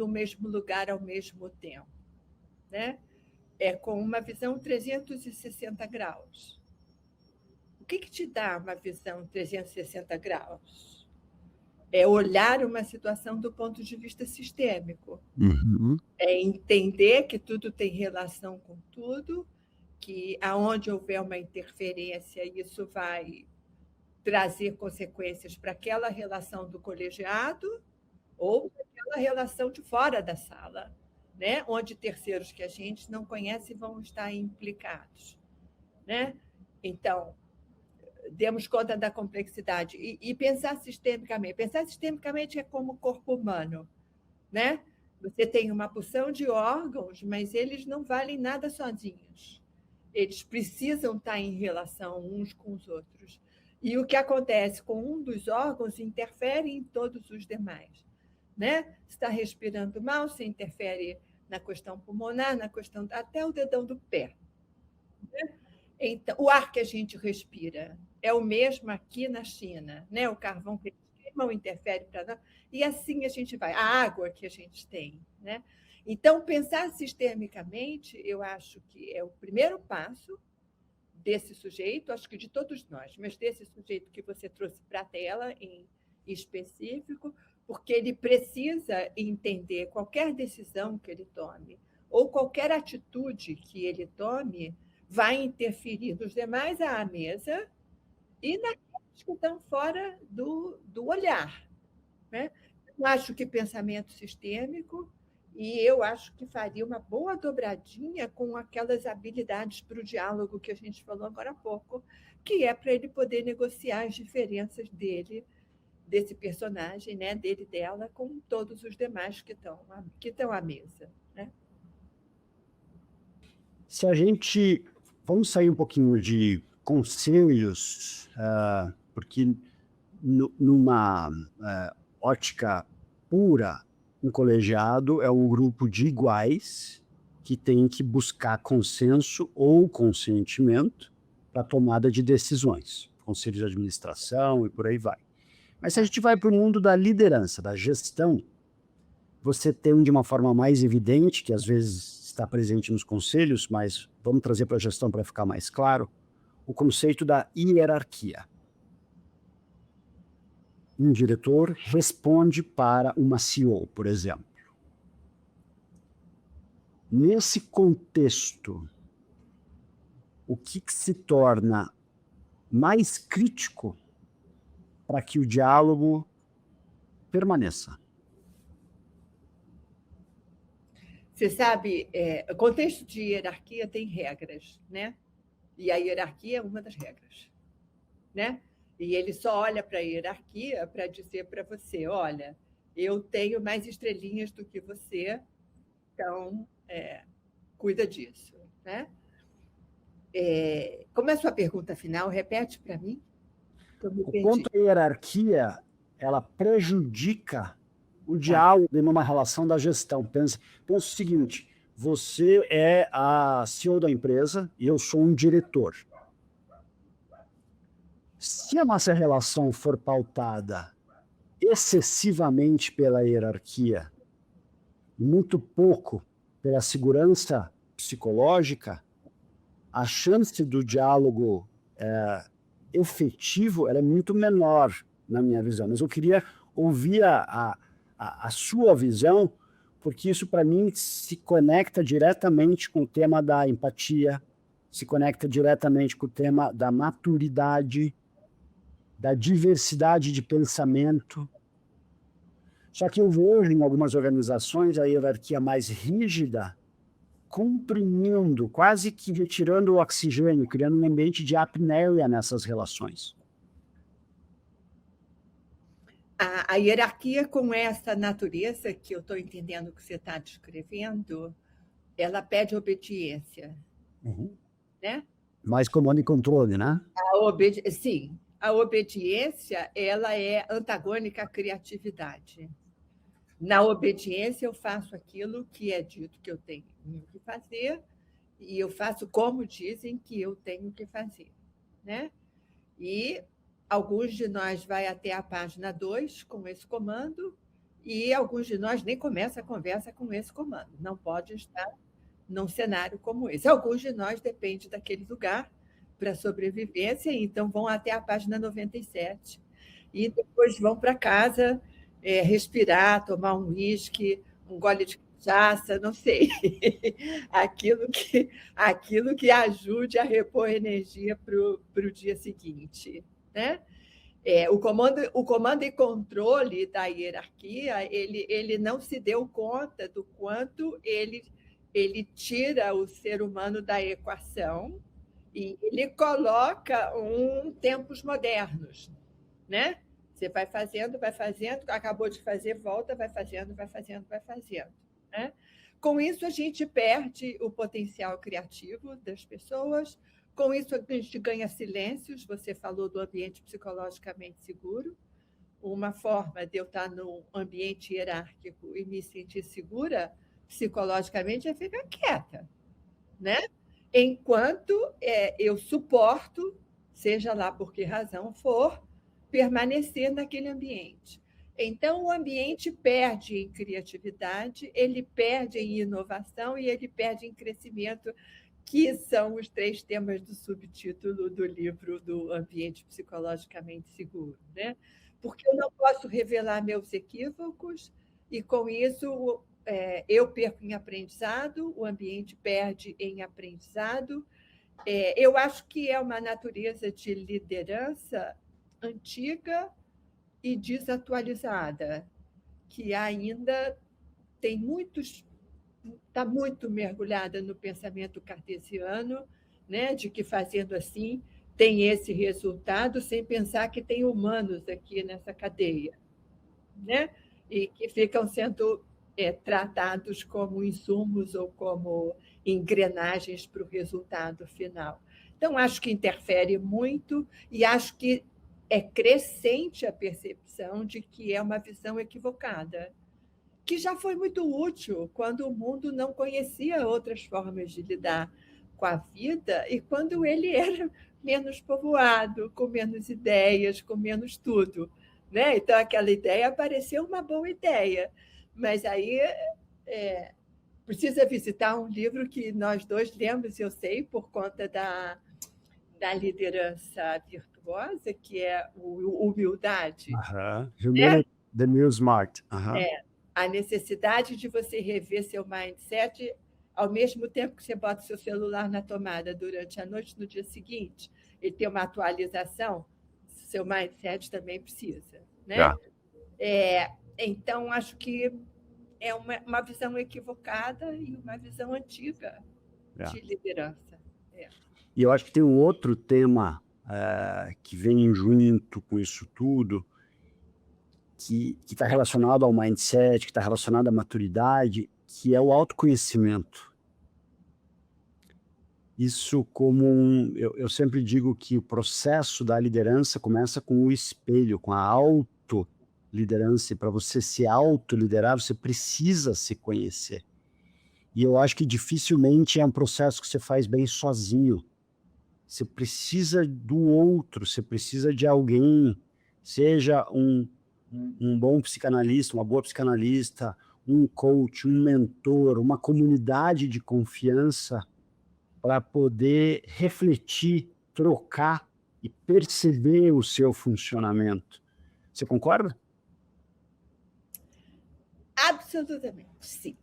mesmo lugar ao mesmo tempo? Né? É com uma visão 360 graus. O que te dá uma visão 360 graus? É olhar uma situação do ponto de vista sistêmico. É entender que tudo tem relação com tudo, que aonde houver uma interferência, isso vai trazer consequências para aquela relação do colegiado ou para aquela relação de fora da sala, né? Onde terceiros que a gente não conhece vão estar implicados, né? Então, demos conta da complexidade e pensar sistemicamente. Pensar sistemicamente é como o corpo humano, né? Você tem uma porção de órgãos, mas eles não valem nada sozinhos. Eles precisam estar em relação uns com os outros. E o que acontece com um dos órgãos interfere em todos os demais, né? Se está respirando mal, se interfere na questão pulmonar, na questão até o dedão do pé, né? Então, o ar que a gente respira é o mesmo aqui na China, né? O carvão que eles irmão interfere para nós, e assim a gente vai. A água que a gente tem, né? Então, pensar sistemicamente, eu acho que é o primeiro passo desse sujeito, acho que de todos nós, mas desse sujeito que você trouxe para a tela em específico, porque ele precisa entender qualquer decisão que ele tome ou qualquer atitude que ele tome vai interferir nos demais à mesa e naqueles que estão fora do olhar, né? Eu acho que pensamento sistêmico, e eu acho que faria uma boa dobradinha com aquelas habilidades para o diálogo que a gente falou agora há pouco, que é para ele poder negociar as diferenças dele, desse personagem, né, dele, dela, com todos os demais que estão à mesa, né? Se a gente... Vamos sair um pouquinho de conselhos, porque numa ótica pura, um colegiado é um grupo de iguais que tem que buscar consenso ou consentimento para a tomada de decisões, conselho de administração e por aí vai. Mas se a gente vai para o mundo da liderança, da gestão, você tem de uma forma mais evidente, que às vezes está presente nos conselhos, mas vamos trazer para a gestão para ficar mais claro, o conceito da hierarquia. Um diretor responde para uma CEO, por exemplo. Nesse contexto, o que se torna mais crítico para que o diálogo permaneça? Você sabe, o contexto de hierarquia tem regras, né? E a hierarquia é uma das regras, né? E ele só olha para a hierarquia para dizer para você, olha, eu tenho mais estrelinhas do que você, então cuida disso, né? Como é a sua pergunta final? Repete para mim. O quanto a hierarquia ela prejudica o diálogo em uma relação da gestão. Pensa o seguinte, você é a CEO da empresa e eu sou um diretor. Se a nossa relação for pautada excessivamente pela hierarquia, muito pouco pela segurança psicológica, a chance do diálogo efetivo é muito menor, na minha visão. Mas eu queria ouvir a sua visão, porque isso, para mim, se conecta diretamente com o tema da empatia, se conecta diretamente com o tema da maturidade, da diversidade de pensamento. Só que eu vejo em algumas organizações a hierarquia mais rígida, comprimindo, quase que retirando o oxigênio, criando um ambiente de apneia nessas relações. A hierarquia com essa natureza que eu estou entendendo que você está descrevendo, ela pede obediência, né? Mais comando e controle, né? Sim, a obediência ela é antagônica à criatividade. Na obediência, eu faço aquilo que é dito que eu tenho que fazer e eu faço como dizem que eu tenho que fazer, né? E alguns de nós vai até a página 2 com esse comando e alguns de nós nem começa a conversa com esse comando. Não pode estar num cenário como esse. Alguns de nós depende daquele lugar para sobrevivência, então vão até a página 97 e depois vão para casa respirar, tomar um uísque, um gole de cachaça, não sei, aquilo que ajude a repor energia para o dia seguinte, né? O comando e controle da hierarquia, ele não se deu conta do quanto ele tira o ser humano da equação e ele coloca tempos modernos, né? Você vai fazendo, acabou de fazer, volta, vai fazendo, né? Com isso, a gente perde o potencial criativo das pessoas, com isso, a gente ganha silêncios. Você falou do ambiente psicologicamente seguro. Uma forma de eu estar num ambiente hierárquico e me sentir segura psicologicamente é ficar quieta, né? Enquanto eu suporto, seja lá por que razão for, permanecer naquele ambiente. Então, o ambiente perde em criatividade, ele perde em inovação e ele perde em crescimento, que são os 3 temas do subtítulo do livro do Ambiente Psicologicamente Seguro, né? Porque eu não posso revelar meus equívocos e, com isso, eu perco em aprendizado, o ambiente perde em aprendizado. Eu acho que é uma natureza de liderança antiga e desatualizada, que ainda tem está muito mergulhada no pensamento cartesiano, né, de que fazendo assim tem esse resultado, sem pensar que tem humanos aqui nessa cadeia, né, e que ficam sendo tratados como insumos ou como engrenagens para o resultado final. Então, acho que interfere muito e acho que é crescente a percepção de que é uma visão equivocada, que já foi muito útil quando o mundo não conhecia outras formas de lidar com a vida e quando ele era menos povoado, com menos ideias, com menos tudo, né? Então, aquela ideia pareceu uma boa ideia, mas aí precisa visitar um livro que nós 2 lemos, eu sei, por conta da liderança virtuosa, que é o Humildade. Humility, the New Smart. A necessidade de você rever seu mindset ao mesmo tempo que você bota o seu celular na tomada durante a noite, no dia seguinte, ele tem uma atualização, seu mindset também precisa, né? Então, acho que é uma visão equivocada e uma visão antiga de liderança. E eu acho que tem um outro tema que vem junto com isso tudo, que está relacionado ao mindset, que está relacionado à maturidade, que é o autoconhecimento. Isso eu sempre digo que o processo da liderança começa com o espelho, com a autoliderança, e para você se autoliderar, você precisa se conhecer. E eu acho que dificilmente é um processo que você faz bem sozinho. Você precisa do outro, você precisa de alguém, seja um bom psicanalista, uma boa psicanalista, um coach, um mentor, uma comunidade de confiança para poder refletir, trocar e perceber o seu funcionamento. Você concorda? Absolutamente, sim.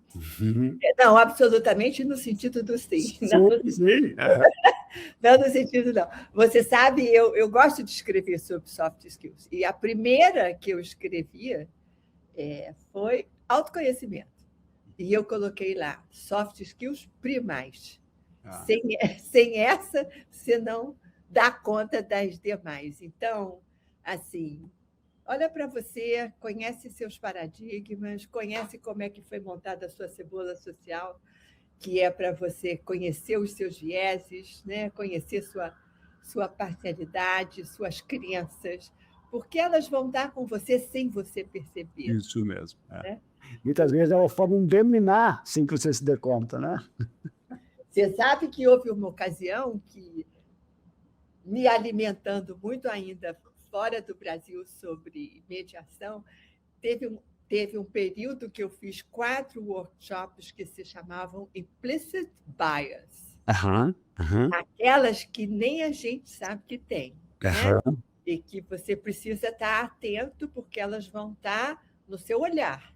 Não, absolutamente no sentido do sim. Não, Sim. Não no sentido, não. Você sabe, eu gosto de escrever sobre soft skills. E a primeira que eu escrevia foi autoconhecimento. E eu coloquei lá, soft skills primais. Sem essa, você não dá conta das demais. Então, assim, olha para você, conhece seus paradigmas, conhece como é que foi montada a sua cebola social, que é para você conhecer os seus vieses, né? Conhecer sua parcialidade, suas crenças, porque elas vão dar com você sem você perceber. Isso mesmo. Né? Muitas vezes elas formam um dominar sem que você se dê conta, né? Você sabe que houve uma ocasião que, me alimentando muito ainda fora do Brasil sobre mediação, teve um período que eu fiz 4 workshops que se chamavam Implicit Bias. Aquelas que nem a gente sabe que tem. Né? E que você precisa estar atento, porque elas vão estar no seu olhar,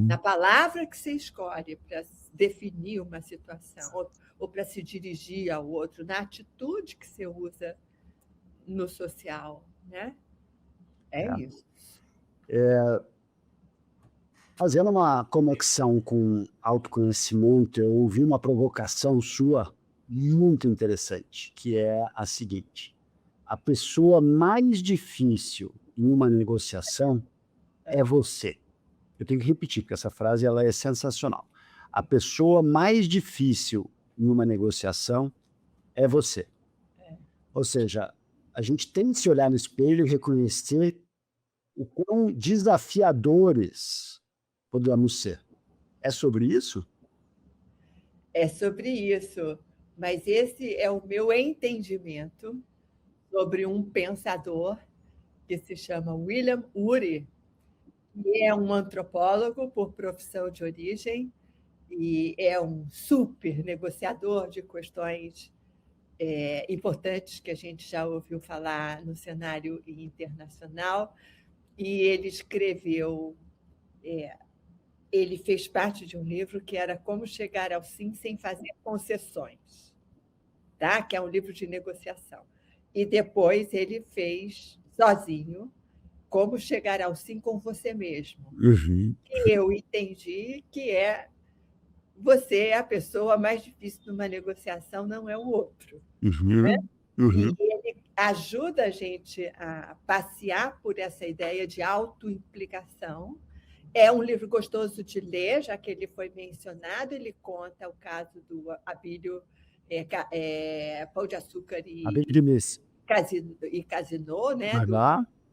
na palavra que você escolhe para definir uma situação, ou para se dirigir ao outro, na atitude que você usa no social. Né? Isso. Fazendo uma conexão com autoconhecimento, eu ouvi uma provocação sua muito interessante, que é a seguinte: a pessoa mais difícil em uma negociação é você. Eu tenho que repetir, porque essa frase ela é sensacional. A pessoa mais difícil em uma negociação é você. Ou seja, a gente tem que se olhar no espelho e reconhecer o quão desafiadores podemos ser. É sobre isso? É sobre isso. Mas esse é o meu entendimento sobre um pensador que se chama William Ury, que é um antropólogo por profissão de origem e é um super negociador de questões importantes que a gente já ouviu falar no cenário internacional. E ele escreveu, ele fez parte de um livro que era Como Chegar ao Sim Sem Fazer Concessões, tá? Que é um livro de negociação. E depois ele fez sozinho Como Chegar ao Sim com Você Mesmo. Que eu entendi que você é a pessoa mais difícil numa negociação, não é o outro. Né? E ele ajuda a gente a passear por essa ideia de autoimplicação. É um livro gostoso de ler, já que ele foi mencionado. Ele conta o caso do Abílio Pão de Açúcar e Casino, né?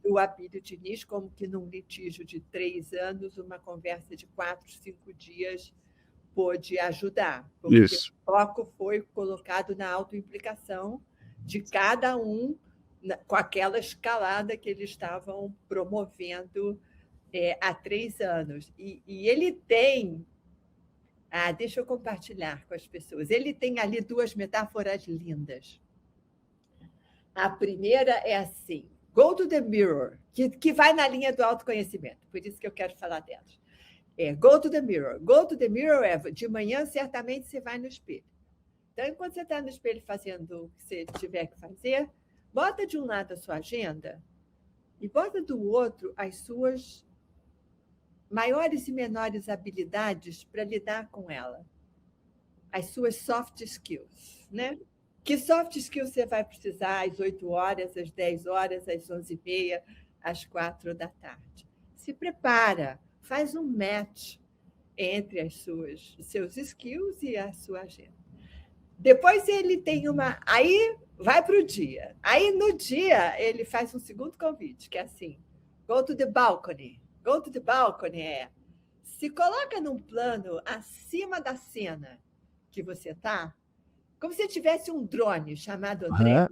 Do Abílio Diniz, como que num litígio de 3 anos, uma conversa de 4, 5 dias pôde ajudar, porque o foco foi colocado na autoimplicação de cada um com aquela escalada que eles estavam promovendo há 3 anos. E ele tem... deixa eu compartilhar com as pessoas. Ele tem ali 2 metáforas lindas. A primeira é assim, go to the mirror, que vai na linha do autoconhecimento, por isso que eu quero falar delas. Go to the mirror. Go to the mirror de manhã, certamente você vai no espelho. Então, enquanto você está no espelho fazendo o que você tiver que fazer, bota de um lado a sua agenda e bota do outro as suas maiores e menores habilidades para lidar com ela. As suas soft skills, né? Que soft skills você vai precisar às 8 horas, às 10 horas, às 11h30, às 4 da tarde? Se prepara. Faz um match entre os seus skills e a sua agenda. Depois ele tem uma... Aí vai para o dia. Aí no dia ele faz um segundo convite, que é assim, go to the balcony. Go to the balcony se coloca num plano acima da cena que você está, como se tivesse um drone chamado André,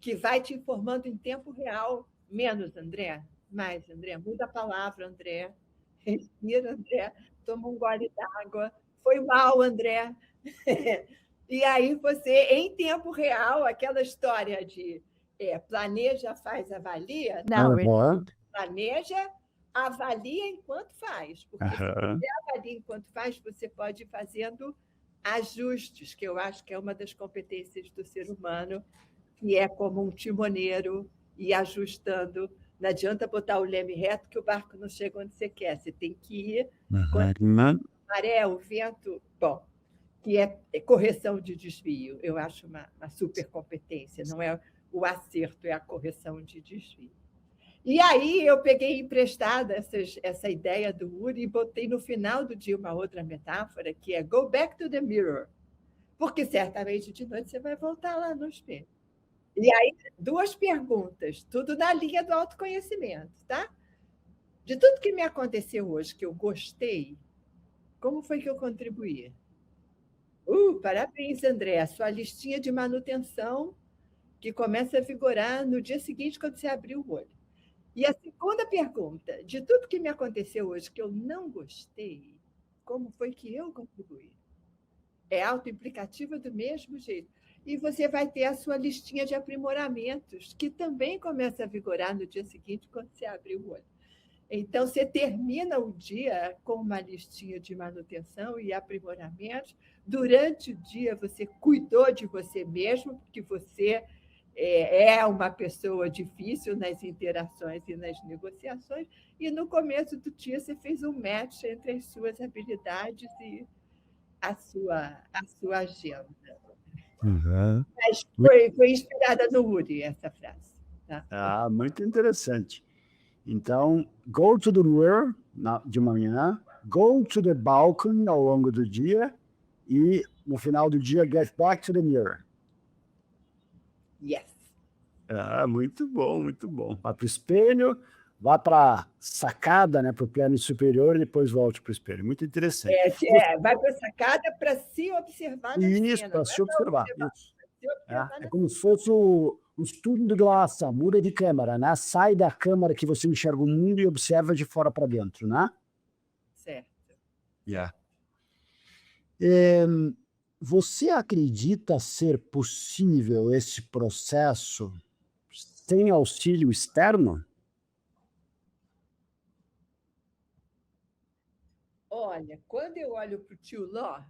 que vai te informando em tempo real. Menos André, mais André, muda a palavra, André. Respira, André, toma um gole d'água. Foi mal, André. E aí você, em tempo real, aquela história de planeja, faz, avalia. Não, ele planeja, avalia enquanto faz. Porque se você avalia enquanto faz, você pode ir fazendo ajustes, que eu acho que é uma das competências do ser humano, que é como um timoneiro ir ajustando. Não adianta botar o leme reto que o barco não chega onde você quer. Você tem que ir com a maré, o vento. Bom, que é correção de desvio. Eu acho uma super competência. Não é o acerto, é a correção de desvio. E aí eu peguei emprestada essa ideia do Ury e botei no final do dia uma outra metáfora, que é go back to the mirror. Porque certamente de noite você vai voltar lá no espelho. E aí, 2 perguntas, tudo na linha do autoconhecimento, tá? De tudo que me aconteceu hoje, que eu gostei, como foi que eu contribuí? Parabéns, André. A sua listinha de manutenção que começa a vigorar no dia seguinte, quando você abrir o olho. E a segunda pergunta, de tudo que me aconteceu hoje que eu não gostei, como foi que eu contribuí? É autoimplicativa do mesmo jeito. E você vai ter a sua listinha de aprimoramentos, que também começa a vigorar no dia seguinte, quando você abrir o olho. Então, você termina o dia com uma listinha de manutenção e aprimoramentos. Durante o dia, você cuidou de você mesmo, porque você é uma pessoa difícil nas interações e nas negociações, e no começo do dia você fez um match entre as suas habilidades e a sua agenda. Mas foi inspirada no Ury, essa frase. Tá? Muito interessante. Então, go to the mirror de manhã, go to the balcony ao longo do dia e, no final do dia, get back to the mirror. Yes. Muito bom, muito bom. Vai para o espelho, vai para a sacada, né, para o plano superior e depois volte para o espelho. Muito interessante. Vai para a sacada para se observar na Isso, cena. para se observar. Isso. É como se fosse o O estudo de glaça, muda de câmara, né? Sai da câmara que você enxerga o mundo e observa de fora para dentro, né? Certo. Yeah. É, você acredita ser possível esse processo sem auxílio externo? Olha, quando eu olho para o tio Ló,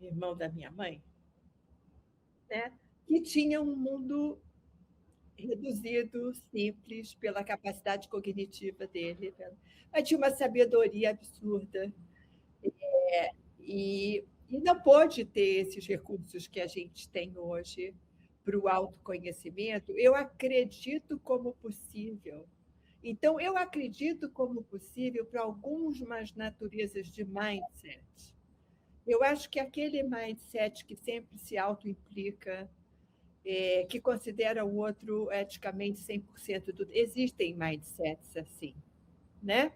irmão da minha mãe, né, que tinha um mundo reduzido, simples, pela capacidade cognitiva dele, mas tinha uma sabedoria absurda e não pôde ter esses recursos que a gente tem hoje para o autoconhecimento. Eu acredito como possível. Então, eu acredito como possível para algumas naturezas de mindset. Eu acho que aquele mindset que sempre se auto-implica, que considera o outro eticamente 100% do... Existem mindsets assim, né?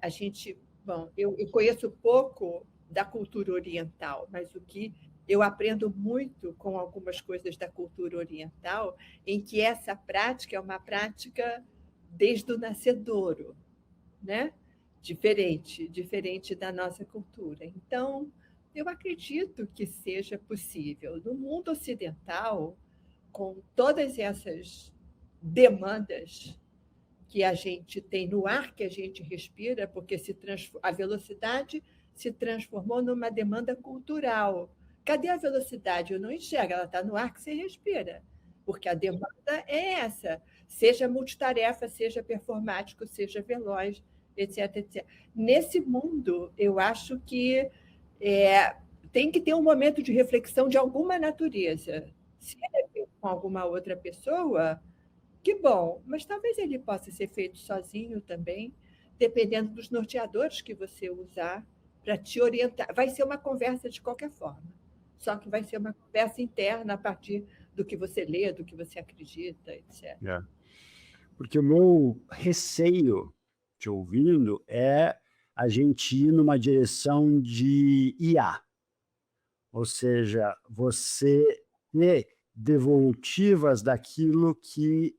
A gente, bom, eu conheço pouco da cultura oriental, mas o que eu aprendo muito com algumas coisas da cultura oriental, em que essa prática é uma prática desde o nascedouro, né? Diferente da nossa cultura. Então, eu acredito que seja possível. No mundo ocidental, com todas essas demandas que a gente tem no ar que a gente respira, porque a velocidade se transformou numa demanda cultural. Cadê a velocidade? Eu não enxergo, ela está no ar que você respira, porque a demanda é essa, seja multitarefa, seja performático, seja veloz, etc, etc. Nesse mundo, eu acho que tem que ter um momento de reflexão de alguma natureza. Se é feito com alguma outra pessoa, que bom, mas talvez ele possa ser feito sozinho também, dependendo dos norteadores que você usar para te orientar. Vai ser uma conversa de qualquer forma, só que vai ser uma conversa interna a partir do que você lê, do que você acredita, etc. Yeah. Porque o meu receio, te ouvindo, é a gente ir numa direção de IA. Ou seja, você ter devolutivas daquilo que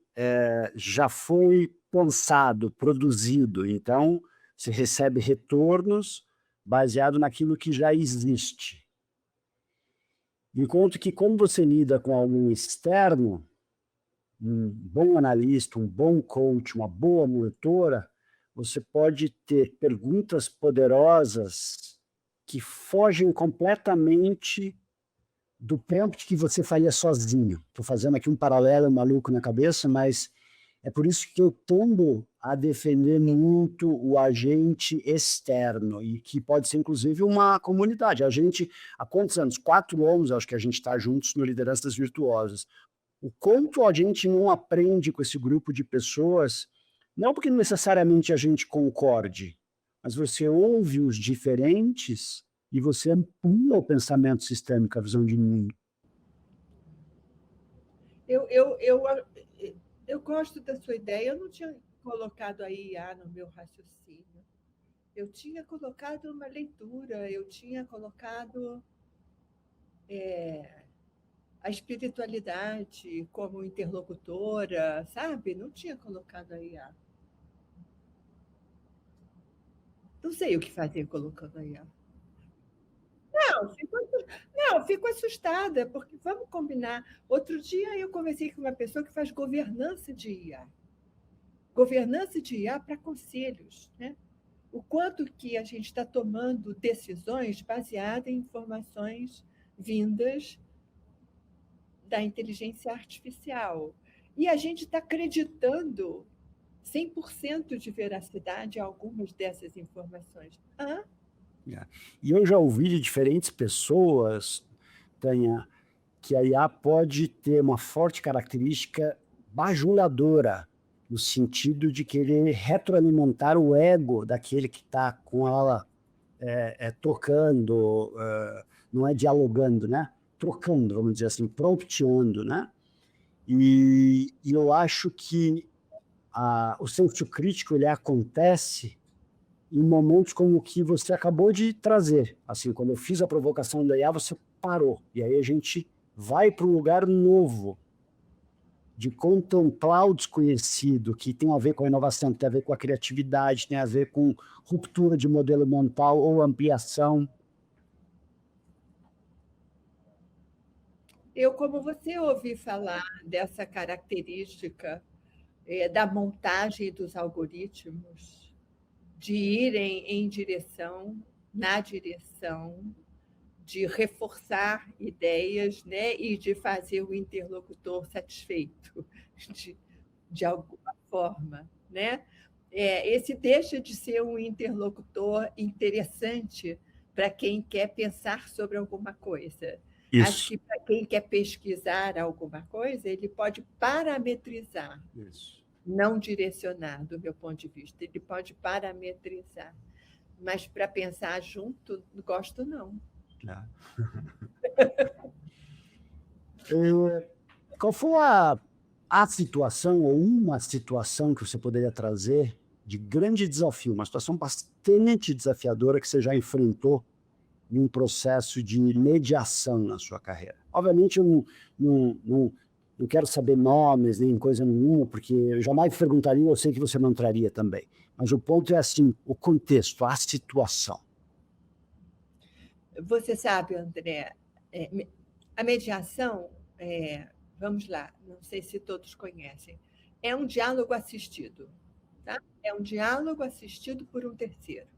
já foi pensado, produzido. Então, você recebe retornos baseado naquilo que já existe. Enquanto que, como você lida com algum externo, um bom analista, um bom coach, uma boa monitora, você pode ter perguntas poderosas que fogem completamente do prompt que você faria sozinho. Estou fazendo aqui um paralelo maluco na cabeça, mas é por isso que eu tendo a defender muito o agente externo, e que pode ser, inclusive, uma comunidade. A gente, há quantos anos? 4 anos, acho que a gente está juntos no Lideranças Virtuosas. O quanto a gente não aprende com esse grupo de pessoas, não porque necessariamente a gente concorde, mas você ouve os diferentes e você amplia o pensamento sistêmico, a visão de mundo. Eu gosto da sua ideia. Eu não tinha colocado a IA no meu raciocínio. Eu tinha colocado uma leitura, eu tinha colocado a espiritualidade como interlocutora, sabe? Não tinha colocado a IA. Não sei o que fazer colocando a IA. Não, fico assustada, porque vamos combinar. Outro dia eu conversei com uma pessoa que faz governança de IA. Governança de IA para conselhos, né? O quanto que a gente está tomando decisões baseadas em informações vindas da inteligência artificial. E a gente está acreditando 100% de veracidade a algumas dessas informações. E eu já ouvi de diferentes pessoas, Tânia, que a IA pode ter uma forte característica bajuladora, no sentido de querer retroalimentar o ego daquele que está com ela tocando, não é dialogando, né? Trocando, vamos dizer assim, prompteando, né? E eu acho que o senso crítico ele acontece em momentos como o que você acabou de trazer. Assim, quando eu fiz a provocação da IA, você parou. E aí a gente vai para um lugar novo, de contemplar o desconhecido, que tem a ver com a inovação, que tem a ver com a criatividade, tem a ver com ruptura de modelo mental ou ampliação. Eu, como você, ouvi falar dessa característica da montagem dos algoritmos, de irem na direção de reforçar ideias, né, e de fazer o interlocutor satisfeito, de alguma forma. Né? Esse deixa de ser um interlocutor interessante para quem quer pensar sobre alguma coisa. Acho Isso. que para quem quer pesquisar alguma coisa, ele pode parametrizar. Isso. Não direcionar, do meu ponto de vista. Ele pode parametrizar. Mas para pensar junto, gosto não. Qual foi a situação ou uma situação que você poderia trazer de grande desafio, uma situação bastante desafiadora que você já enfrentou em um processo de mediação na sua carreira? Obviamente, eu não quero saber nomes nem coisa nenhuma, porque eu jamais perguntaria, eu sei que você não traria também. Mas o ponto é assim, o contexto, a situação. Você sabe, André, a mediação, vamos lá, não sei se todos conhecem, é um diálogo assistido. Tá? É um diálogo assistido por um terceiro.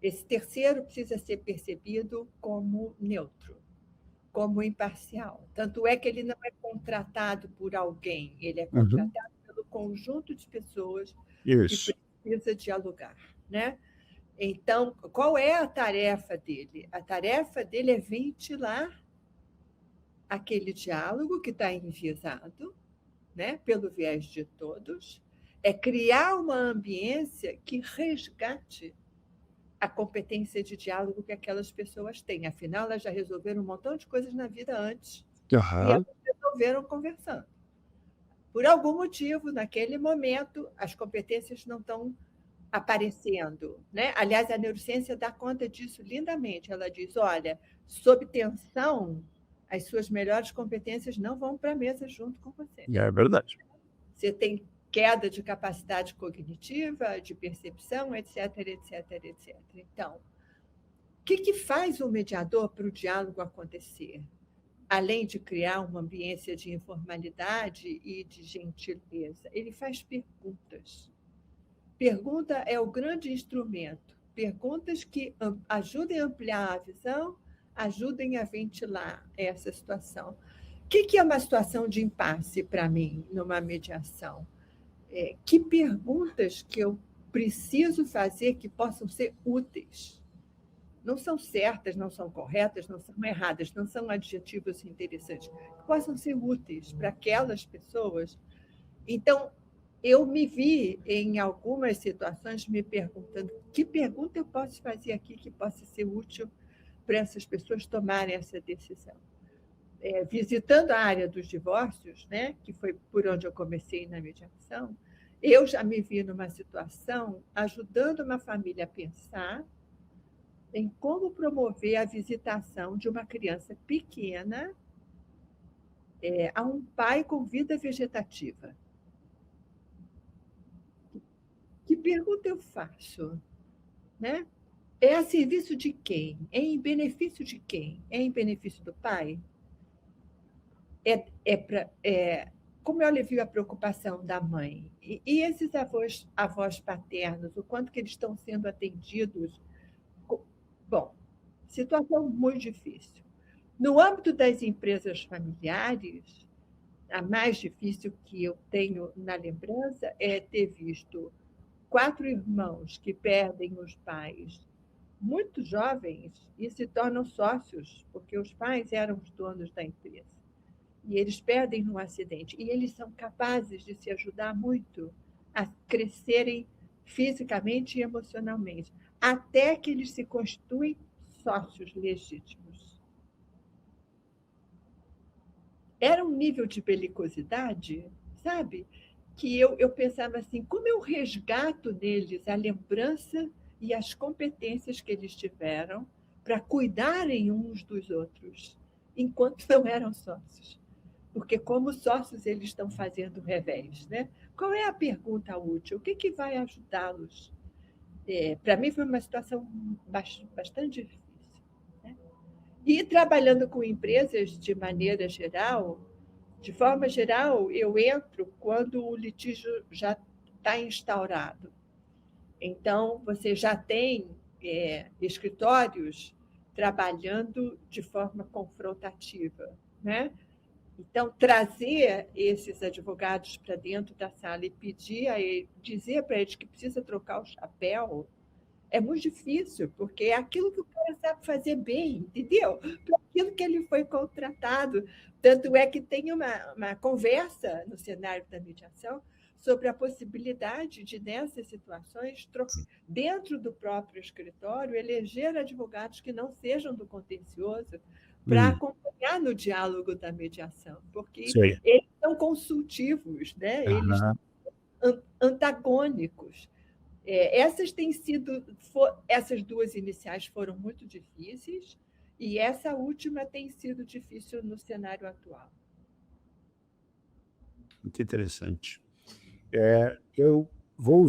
Esse terceiro precisa ser percebido como neutro, como imparcial. Tanto é que ele não é contratado por alguém, ele é contratado pelo conjunto de pessoas que precisa dialogar. Né? Então, qual é a tarefa dele? A tarefa dele é ventilar aquele diálogo que está enviesado, né, pelo viés de todos, é criar uma ambiência que resgate a competência de diálogo que aquelas pessoas têm. Afinal, elas já resolveram um montão de coisas na vida antes e elas resolveram conversando. Por algum motivo, naquele momento, as competências não estão aparecendo. Né? Aliás, a neurociência dá conta disso lindamente. Ela diz, olha, sob tensão, as suas melhores competências não vão para a mesa junto com você. É verdade. Você tem queda de capacidade cognitiva, de percepção, etc, etc, etc. Então, o que faz o mediador para o diálogo acontecer? Além de criar uma ambiência de informalidade e de gentileza, ele faz perguntas. Pergunta é o grande instrumento. Perguntas que ajudem a ampliar a visão, ajudem a ventilar essa situação. O que é uma situação de impasse para mim numa mediação? Que perguntas que eu preciso fazer que possam ser úteis? Não são certas, não são corretas, não são erradas, não são adjetivos interessantes, que possam ser úteis para aquelas pessoas. Então, eu me vi em algumas situações me perguntando que pergunta eu posso fazer aqui que possa ser útil para essas pessoas tomarem essa decisão. Visitando a área dos divórcios, né, que foi por onde eu comecei na mediação, eu já me vi numa situação ajudando uma família a pensar em como promover a visitação de uma criança pequena a um pai com vida vegetativa. Que pergunta eu faço? Né? É a serviço de quem? É em benefício de quem? É em benefício do pai? Como eu alivio a preocupação da mãe? E esses avós paternos, o quanto que eles estão sendo atendidos? Bom, situação muito difícil. No âmbito das empresas familiares, a mais difícil que eu tenho na lembrança é ter visto 4 irmãos que perdem os pais muito jovens e se tornam sócios, porque os pais eram os donos da empresa. E eles perdem num acidente. E eles são capazes de se ajudar muito a crescerem fisicamente e emocionalmente, até que eles se constituem sócios legítimos. Era um nível de belicosidade, sabe? Que eu pensava assim, como eu resgato neles a lembrança e as competências que eles tiveram para cuidarem uns dos outros. enquanto não eram sócios. Porque, como sócios, eles estão fazendo o revés, né? Qual é a pergunta útil? O que vai ajudá-los? Para mim, foi uma situação bastante difícil, né? E trabalhando com empresas de maneira geral, de forma geral, eu entro quando o litígio já está instaurado. Então, você já tem escritórios trabalhando de forma confrontativa, né? Então, trazer esses advogados para dentro da sala e pedir a ele, dizer para eles que precisa trocar o chapéu, é muito difícil, porque é aquilo que o cara sabe fazer bem, entendeu? Para aquilo que ele foi contratado. Tanto é que tem uma conversa no cenário da mediação sobre a possibilidade de, nessas situações, dentro do próprio escritório, eleger advogados que não sejam do contencioso para acompanhar no diálogo da mediação, porque Sei. eles são consultivos, né? Eles são antagônicos. Essas duas iniciais foram muito difíceis e essa última tem sido difícil no cenário atual. Muito interessante. Eu vou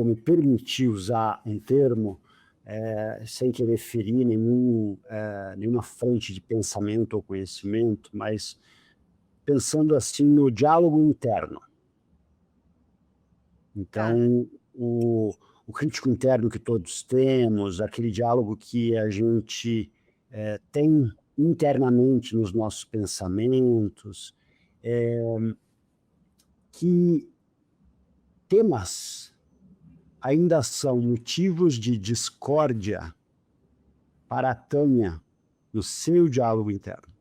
me permitir usar um termo sem querer ferir nenhuma fonte de pensamento ou conhecimento, mas pensando assim no diálogo interno. Então, o crítico interno que todos temos, aquele diálogo que a gente tem internamente nos nossos pensamentos, que temas ainda são motivos de discórdia para a Tânia no seu diálogo interno?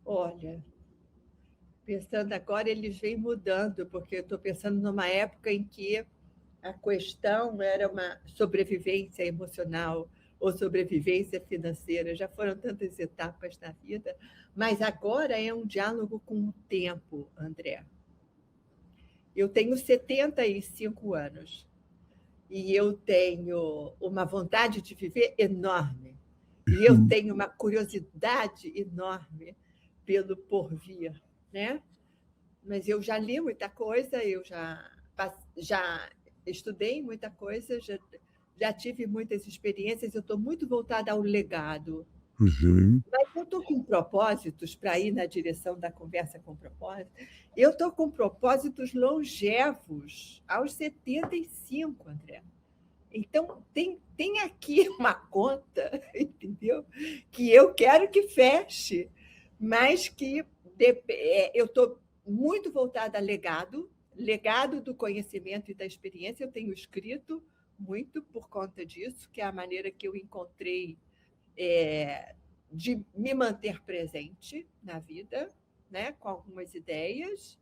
Olha, pensando agora, eles vêm mudando, porque eu estou pensando numa época em que a questão era uma sobrevivência emocional ou sobrevivência financeira. Já foram tantas etapas na vida, mas agora é um diálogo com o tempo, André. Eu tenho 75 anos e eu tenho uma vontade de viver enorme. E eu tenho uma curiosidade enorme pelo porvir, né? Mas eu já li muita coisa, eu já estudei muita coisa, já tive muitas experiências, eu estou muito voltada ao legado. Mas eu estou com propósitos para ir na direção da conversa com propósito. Eu estou com propósitos longevos, aos 75, André. Então, tem aqui uma conta, entendeu? Que eu quero que feche, mas que eu estou muito voltada a legado do conhecimento e da experiência. Eu tenho escrito muito por conta disso, que é a maneira que eu encontrei de me manter presente na vida, né, com algumas ideias.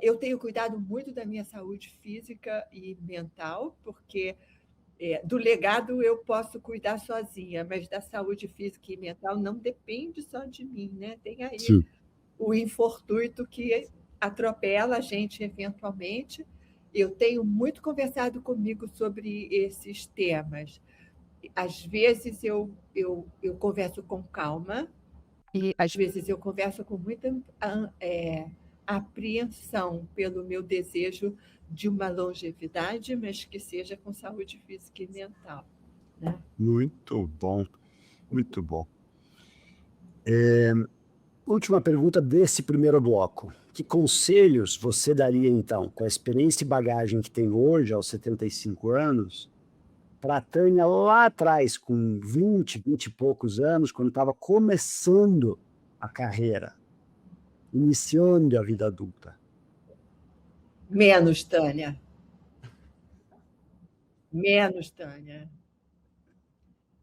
Eu tenho cuidado muito da minha saúde física e mental, porque do legado eu posso cuidar sozinha, mas da saúde física e mental não depende só de mim, né? Tem aí o infortúnio que atropela a gente eventualmente. Eu tenho muito conversado comigo sobre esses temas. Às vezes eu converso com calma e às vezes eu converso com muita apreensão pelo meu desejo de uma longevidade, mas que seja com saúde física e mental, né? Muito bom, muito bom. Última pergunta desse primeiro bloco. Que conselhos você daria, então, com a experiência e bagagem que tem hoje, aos 75 anos, para a Tânia lá atrás, com 20 e poucos anos, quando estava começando a carreira, iniciando a vida adulta? Menos, Tânia. Menos, Tânia.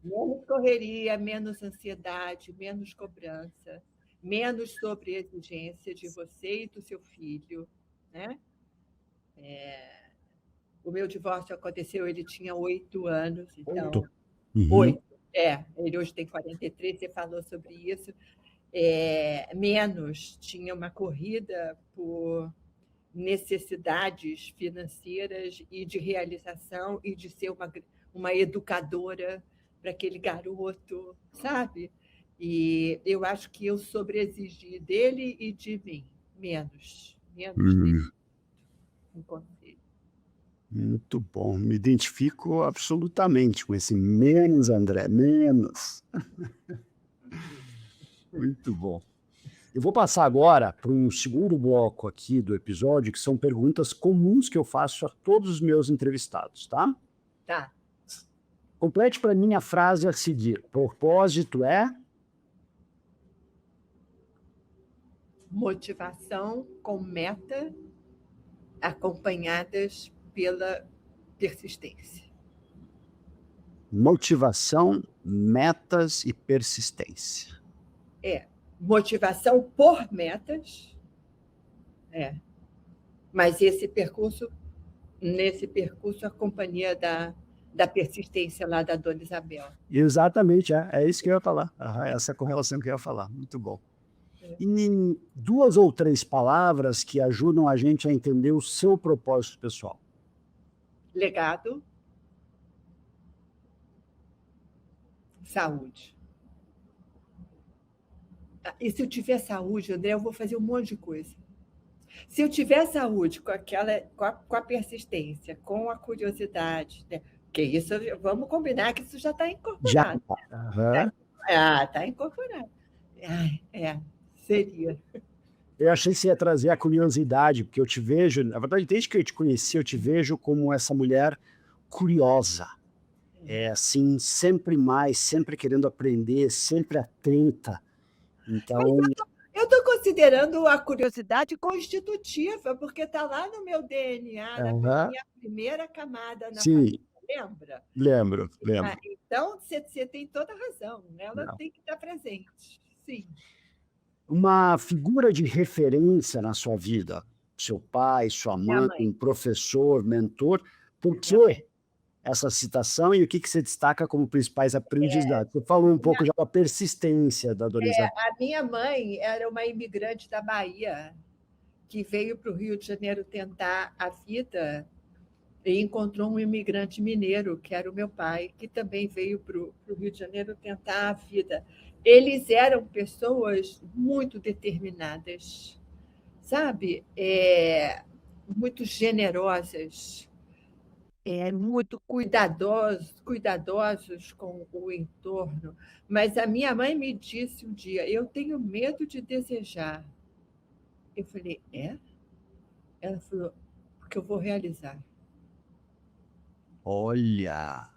Menos correria, menos ansiedade, menos cobrança, menos sobre-exigência de você e do seu filho, né? O meu divórcio aconteceu, ele tinha 8 anos, então... 8. Ele hoje tem 43, você falou sobre isso. Menos, tinha uma corrida por necessidades financeiras e de realização e de ser uma educadora para aquele garoto, sabe? E eu acho que eu sobreexigi dele e de mim, menos dele, um conselho. Muito bom. Me identifico absolutamente com esse menos, André, menos. Muito bom. Eu vou passar agora para um segundo bloco aqui do episódio, que são perguntas comuns que eu faço a todos os meus entrevistados, tá? Tá. Complete para mim a frase a seguir. Propósito é? Motivação com meta acompanhadas pela persistência. Motivação, metas e persistência. Motivação por metas, mas nesse percurso, a companhia da persistência lá da Dona Isabel. Exatamente, é isso que eu ia falar. Essa é a correlação que eu ia falar. Muito bom. E 2 ou 3 palavras que ajudam a gente a entender o seu propósito pessoal. Legado, saúde. E se eu tiver saúde, André, eu vou fazer um monte de coisa. Se eu tiver saúde com a persistência, com a curiosidade, né? Que isso, vamos combinar que isso já está incorporado. Está incorporado. Seria. Eu achei que você ia trazer a curiosidade, porque eu te vejo, na verdade, desde que eu te conheci, eu te vejo como essa mulher curiosa. Assim, sempre mais, sempre querendo aprender, sempre atenta. Então, eu estou considerando a curiosidade constitutiva, porque está lá no meu DNA, na minha primeira camada na família, lembra? Lembro. Então, você tem toda a razão, ela tem que estar presente, sim. Uma figura de referência na sua vida, seu pai, sua mãe, um professor, mentor, por que essa citação e o que você destaca como principais aprendizados? Você falou um pouco já da persistência da Dona Isabel. A minha mãe era uma imigrante da Bahia, que veio para o Rio de Janeiro tentar a vida e encontrou um imigrante mineiro, que era o meu pai, que também veio para o Rio de Janeiro tentar a vida. Eles eram pessoas muito determinadas, sabe? Muito generosas, muito cuidadosos com o entorno. Mas a minha mãe me disse um dia, eu tenho medo de desejar. Eu falei, Ela falou, porque eu vou realizar. Olha,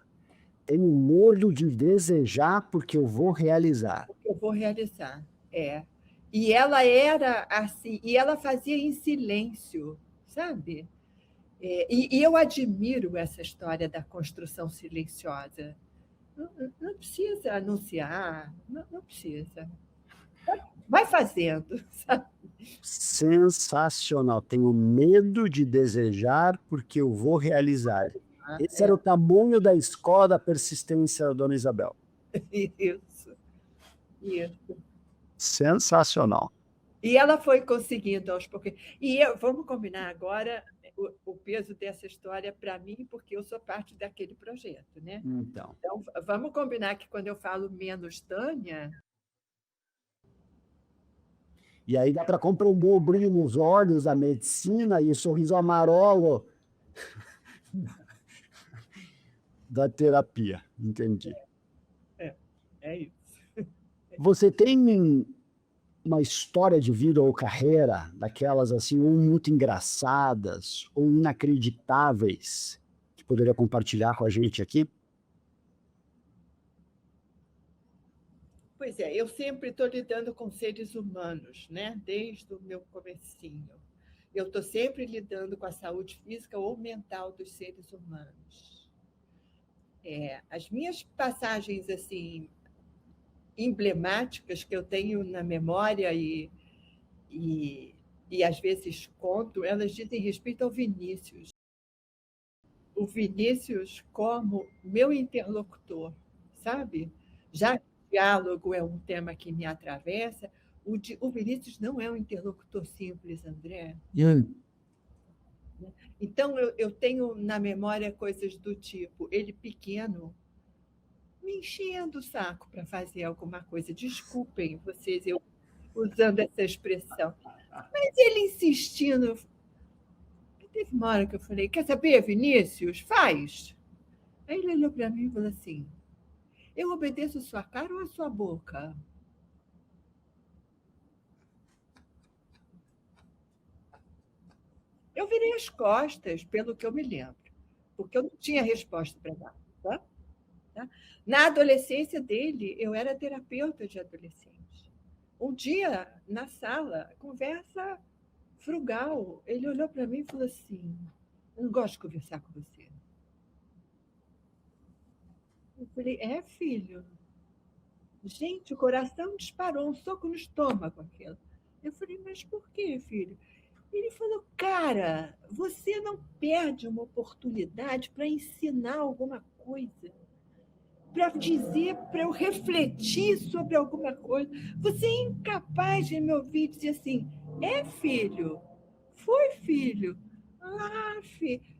tenho medo de desejar porque eu vou realizar. Porque eu vou realizar, E ela era assim, e ela fazia em silêncio, sabe? E eu admiro essa história da construção silenciosa. Não precisa anunciar, não precisa. Vai fazendo, sabe? Sensacional. Tenho medo de desejar porque eu vou realizar. Esse era o tamanho da escola da persistência da Dona Isabel. Isso. Sensacional. E ela foi conseguindo aos poucos. E vamos combinar agora o peso dessa história para mim, porque eu sou parte daquele projeto, né? Então, vamos combinar que quando eu falo menos Tânia... E aí dá para comprar um bom brilho nos olhos da medicina e sorriso amarelo da terapia. Entendi. É isso. Você tem uma história de vida ou carreira daquelas assim, ou muito engraçadas ou inacreditáveis, que poderia compartilhar com a gente aqui? Pois eu sempre estou lidando com seres humanos, né? Desde o meu comecinho. Eu estou sempre lidando com a saúde física ou mental dos seres humanos. As minhas passagens assim emblemáticas que eu tenho na memória e às vezes conto, elas dizem respeito ao Vinícius. O Vinícius como meu interlocutor, sabe? Já que o diálogo é um tema que me atravessa, o Vinícius não é um interlocutor simples, André. Então, eu tenho na memória coisas do tipo, ele pequeno, me enchendo o saco para fazer alguma coisa. Desculpem vocês, eu usando essa expressão. Mas ele insistindo. Teve uma hora que eu falei: quer saber, Vinícius? Faz. Aí ele olhou para mim e falou assim: eu obedeço a sua cara ou a sua boca? Eu virei as costas, pelo que eu me lembro, porque eu não tinha resposta para dar. Tá? Na adolescência dele, eu era terapeuta de adolescente. Um dia, na sala, conversa frugal, ele olhou para mim e falou assim: eu não gosto de conversar com você. Eu falei: é, filho? Gente, o coração disparou, um soco no estômago aquilo. Eu falei: mas por quê, filho? Ele falou: cara, você não perde uma oportunidade para ensinar alguma coisa, para dizer, para eu refletir sobre alguma coisa. Você é incapaz de me ouvir dizer assim: é, filho? Foi, filho? Ah, filho.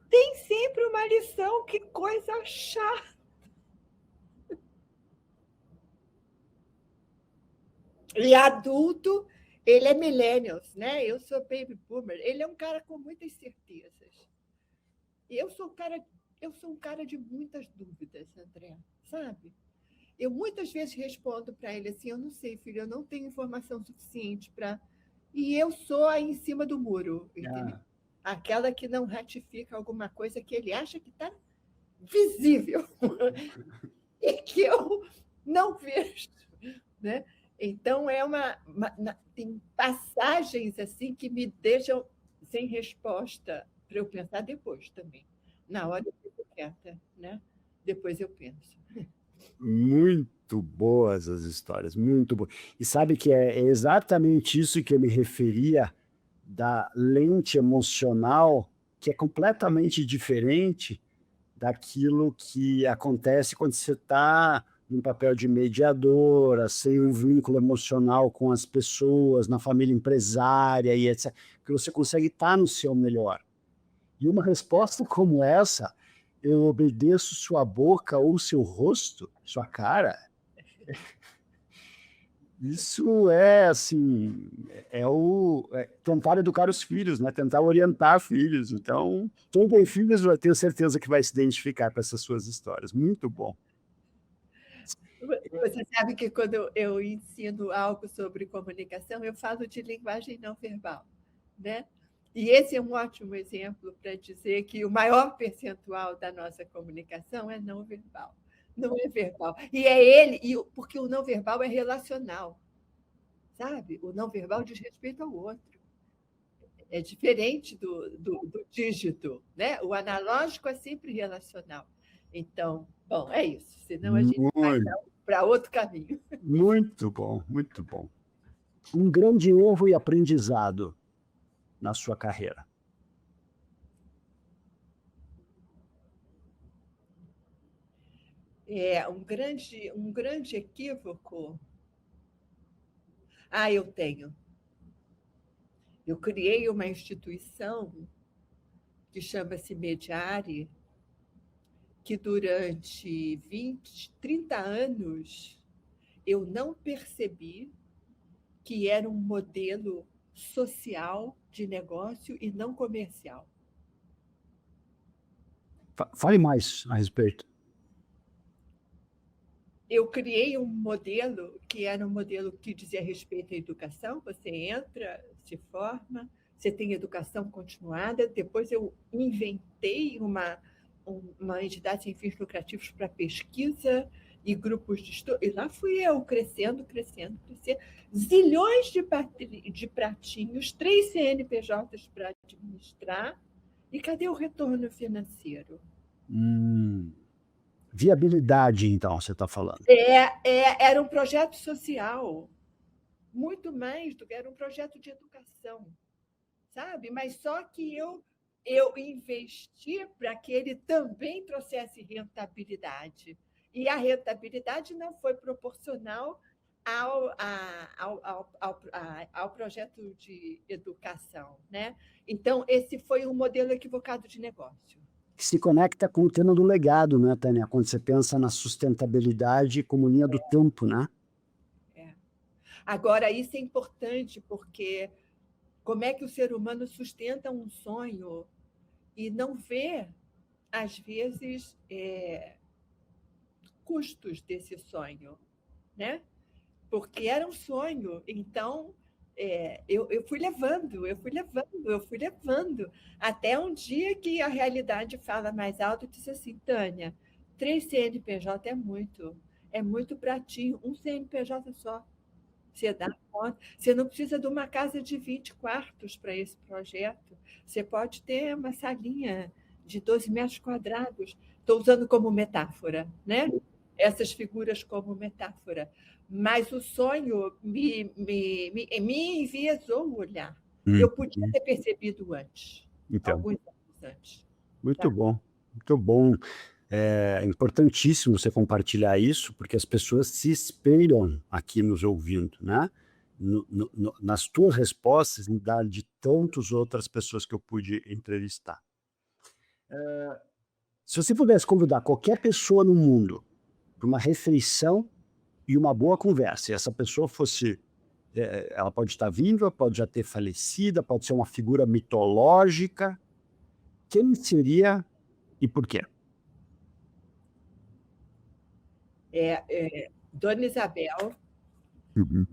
Tem sempre uma lição, que coisa chata. E adulto, ele é millennials, né? Eu sou baby boomer. Ele é um cara com muitas certezas. E eu sou um cara de muitas dúvidas, André, sabe? Eu muitas vezes respondo para ele assim: eu não sei, filho, eu não tenho informação suficiente para. E eu sou aí em cima do muro, entendeu? Ah, Aquela que não ratifica alguma coisa que ele acha que está visível e que eu não vejo, né? Então tem passagens assim que me deixam sem resposta para eu pensar depois também. Na hora eu fico quieta, né? Depois eu penso. muito boas as histórias, muito boas. E sabe que é exatamente isso que eu me referia da lente emocional, que é completamente diferente daquilo que acontece quando você está num papel de mediadora, sem um vínculo emocional com as pessoas, na família empresária e etc. Que você consegue estar no seu melhor. E uma resposta como essa, eu obedeço sua boca ou seu rosto, sua cara, isso é assim, tentar educar os filhos, né? Tentar orientar filhos. Então, quem tem filhos, eu tenho certeza que vai se identificar com essas suas histórias. Muito bom. Você sabe que quando eu ensino algo sobre comunicação, eu falo de linguagem não verbal, né? E esse é um ótimo exemplo para dizer que o maior percentual da nossa comunicação é não verbal. Não é verbal. E é ele, porque o não verbal é relacional, sabe? O não verbal diz respeito ao outro. É diferente do dígito, né? O analógico é sempre relacional. Então, bom, é isso. Senão a gente vai Muito, para outro caminho. muito bom, muito bom. Um grande erro e aprendizado na sua carreira. É um grande equívoco. Ah, eu tenho. Eu criei uma instituição que chama-se Mediare, que durante 20, 30 anos eu não percebi que era um modelo social de negócio e não comercial. Fale mais a respeito. Eu criei um modelo que era um modelo que dizia respeito à educação. Você entra, se forma, você tem educação continuada. Depois eu inventei uma entidade sem fins lucrativos para pesquisa e grupos de estudo. E lá fui eu, crescendo, crescendo, crescendo. Zilhões de pratinhos, 3 CNPJs para administrar. E cadê o retorno financeiro? Viabilidade, então, você está falando. Era um projeto social, muito mais do que era um projeto de educação, sabe? Mas só que eu investi para que ele também trouxesse rentabilidade. E a rentabilidade não foi proporcional ao projeto de educação, né? Então, esse foi um modelo equivocado de negócio. que se conecta com o tema do legado, né, Tânia? Quando você pensa na sustentabilidade como linha do tempo, né? É. Agora, isso é importante porque como é que o ser humano sustenta um sonho e não vê, às vezes, custos desse sonho, né? Porque era um sonho. Então, eu fui levando, até um dia que a realidade fala mais alto e disse assim, Tânia, 3 CNPJ é muito para ti, um CNPJ só. Você dá conta. Você não precisa de uma casa de 20 quartos para esse projeto. Você pode ter uma salinha de 12 metros quadrados. Estou usando como metáfora, né? Essas figuras como metáfora. Mas o sonho me enviesou o olhar. Eu podia ter percebido antes, Então, alguns anos antes. muito Tá? bom, muito bom. É importantíssimo você compartilhar isso, porque as pessoas se espelham aqui nos ouvindo, né? Nas tuas respostas e de tantas outras pessoas que eu pude entrevistar. Se você pudesse convidar qualquer pessoa no mundo para uma refeição e uma boa conversa, e essa pessoa fosse, ela pode estar viva, pode já ter falecida, pode ser uma figura mitológica, quem seria e por quê? Dona Isabel. Uhum.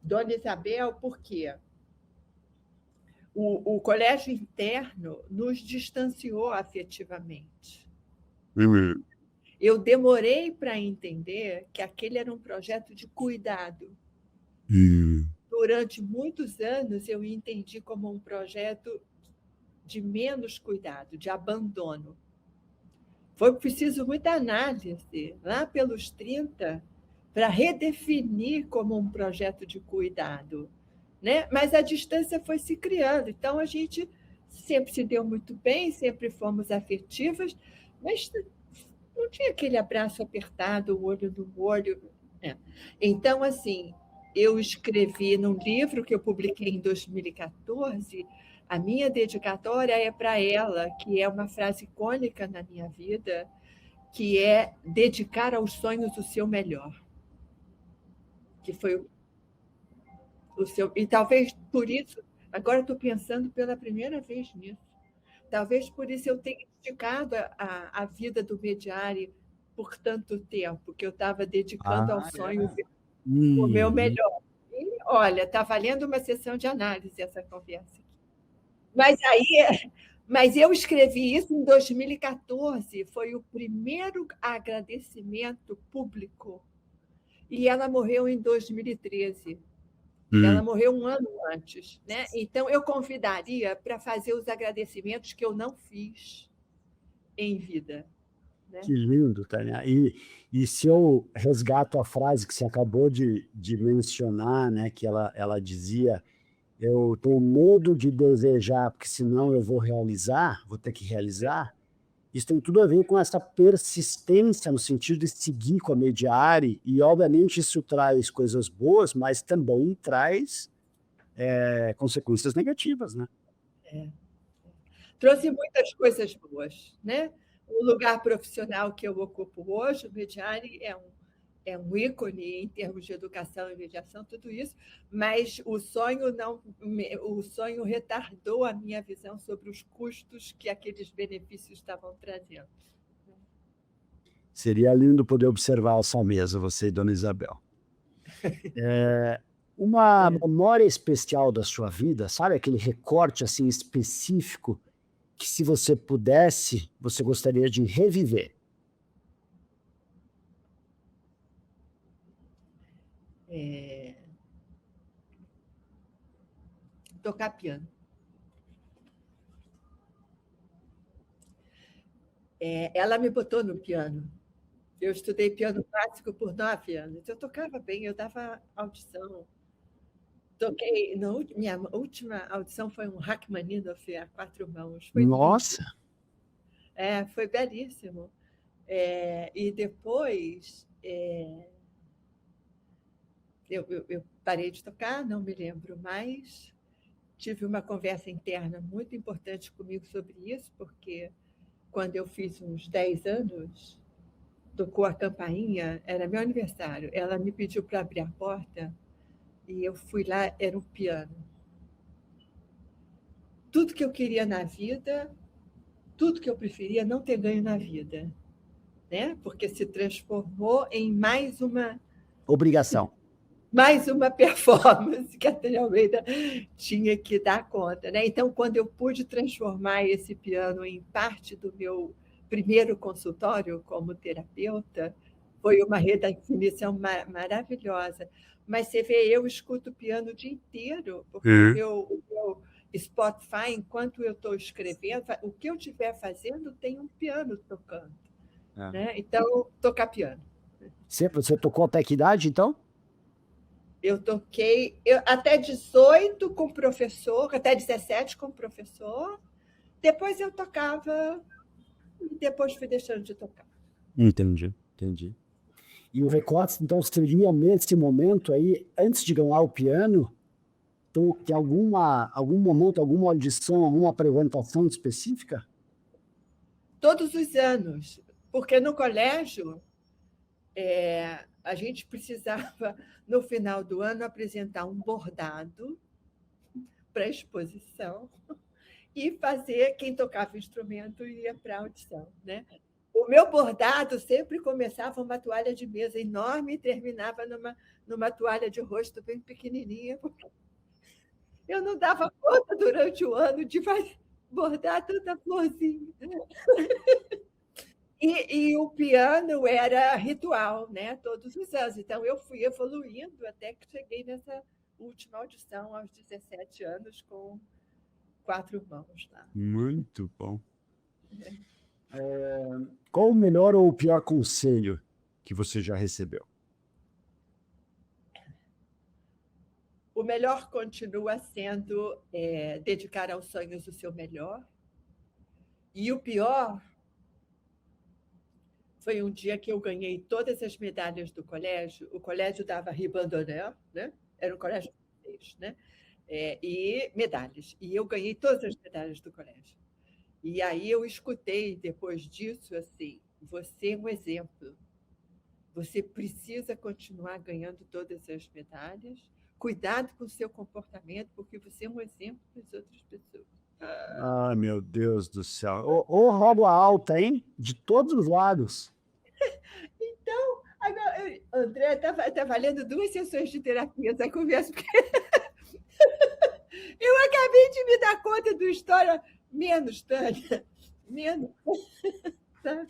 Dona Isabel, por quê? O colégio interno nos distanciou afetivamente. Uhum. Eu demorei para entender que aquele era um projeto de cuidado. Uhum. Durante muitos anos, eu entendi como um projeto de menos cuidado, de abandono. Foi preciso muita análise, lá pelos 30, para redefinir como um projeto de cuidado. Né? Mas a distância foi se criando. Então, a gente sempre se deu muito bem, sempre fomos afetivas, mas não tinha aquele abraço apertado, o olho no olho. Né? Então, assim, eu escrevi num livro que eu publiquei em 2014, a minha dedicatória é para ela, que é uma frase icônica na minha vida, que é dedicar aos sonhos o seu melhor. Que foi o seu. E talvez por isso, agora estou pensando pela primeira vez nisso, talvez por isso eu tenha esticado a vida do Mediari por tanto tempo, que eu estava dedicando ao sonho o meu Uhum. melhor. E, olha, está valendo uma sessão de análise essa conversa aqui. Mas eu escrevi isso em 2014, foi o primeiro agradecimento público. E ela morreu em 2013. Ela Uhum. morreu um ano antes. Né? Então, eu convidaria para fazer os agradecimentos que eu não fiz em vida. Né? Que lindo, Tânia. E se eu resgato a frase que você acabou de mencionar, né, que ela dizia, eu tenho medo de desejar, porque senão eu vou realizar, vou ter que realizar. Isso tem tudo a ver com essa persistência no sentido de seguir com a Mediare, e obviamente isso traz coisas boas, mas também traz consequências negativas, né? Trouxe muitas coisas boas. Né? O lugar profissional que eu ocupo hoje, o Mediari, é um ícone em termos de educação e mediação, tudo isso, mas o sonho retardou a minha visão sobre os custos que aqueles benefícios estavam trazendo. Seria lindo poder observar essa mesa, você e Dona Isabel. Uma memória especial da sua vida, sabe aquele recorte assim específico que se você pudesse, você gostaria de reviver? Tocar piano. Ela me botou no piano. Eu estudei piano clássico por 9 anos. Eu tocava bem, eu dava audição. Toquei. Minha última audição foi um Rachmaninoff a 4 mãos. Foi lindo. Nossa! Foi belíssimo. E depois eu parei de tocar, não me lembro mais. Tive uma conversa interna muito importante comigo sobre isso, porque quando eu fiz uns 10 anos, tocou a campainha, era meu aniversário. Ela me pediu para abrir a porta e eu fui lá, era um piano. Tudo que eu queria na vida, tudo que eu preferia não ter ganho na vida, né? Porque se transformou em Obrigação. mais uma performance que a Tânia Almeida tinha que dar conta, né? Então, quando eu pude transformar esse piano em parte do meu primeiro consultório como terapeuta, foi uma redefinição maravilhosa. Mas você vê, eu escuto piano o dia inteiro, porque o meu Spotify, enquanto eu estou escrevendo, o que eu estiver fazendo tem um piano tocando. É. Né? Então, tocar piano. Você tocou até que idade, então? Eu toquei até 18 com professor, até 17 com professor. Depois eu tocava, e depois fui deixando de tocar. Entendi, entendi. E o recorte, então, seria nesse momento aí, antes de ganhar o piano, tem algum momento, alguma audição, alguma apresentação específica? Todos os anos, porque no colégio a gente precisava, no final do ano, apresentar um bordado para exposição e fazer, quem tocava o instrumento ia para a audição, né? O meu bordado sempre começava uma toalha de mesa enorme e terminava numa toalha de rosto bem pequenininha, porque eu não dava conta durante o ano de bordar tanta florzinha. E o piano era ritual, né? Todos os anos. Então, eu fui evoluindo até que cheguei nessa última audição, aos 17 anos, com 4 mãos lá. Muito bom. Qual o melhor ou o pior conselho que você já recebeu? O melhor continua sendo dedicar aos sonhos o seu melhor. E o pior foi um dia que eu ganhei todas as medalhas do colégio. O colégio dava ribandonné, né? Era um colégio francês, né? E medalhas. E eu ganhei todas as medalhas do colégio. E aí eu escutei, depois disso, assim, você é um exemplo. Você precisa continuar ganhando todas as medalhas. Cuidado com o seu comportamento, porque você é um exemplo para as outras pessoas. Ai, meu Deus do céu. Ô, roubo alta, hein? De todos os lados. Então, agora, André, tá valendo 2 sessões de terapia essa conversa, porque eu acabei de me dar conta do história menos, Tânia. Menos. Tá?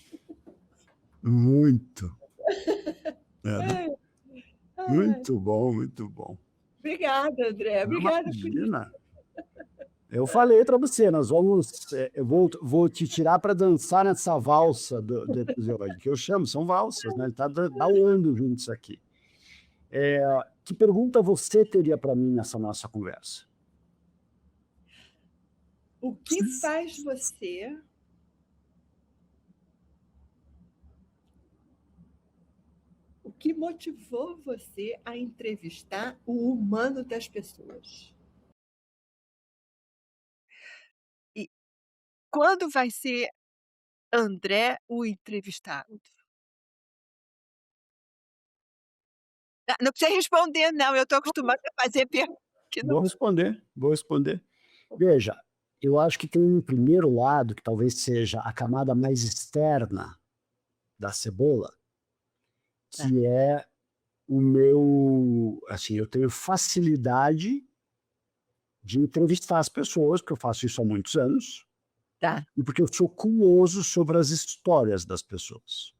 Muito. Ai, ai. Muito bom, muito bom. Obrigada, André. Não, Obrigada por isso. imagina. Eu falei para você, nós vamos. Eu vou te tirar para dançar nessa valsa do episódio, que eu chamo, são valsas, né? Ele está bailando juntos aqui. Que pergunta você teria para mim nessa nossa conversa? O que faz você o que motivou você a entrevistar o humano das pessoas? E quando vai ser André o entrevistado? Não precisa responder não, eu estou acostumada a fazer pergunta que não. Vou responder, vou responder. Veja, eu acho que tem um primeiro lado, que talvez seja a camada mais externa da cebola, Tá, que é o meu. Assim, eu tenho facilidade de entrevistar as pessoas, porque eu faço isso há muitos anos, tá. e porque eu sou curioso sobre as histórias das pessoas.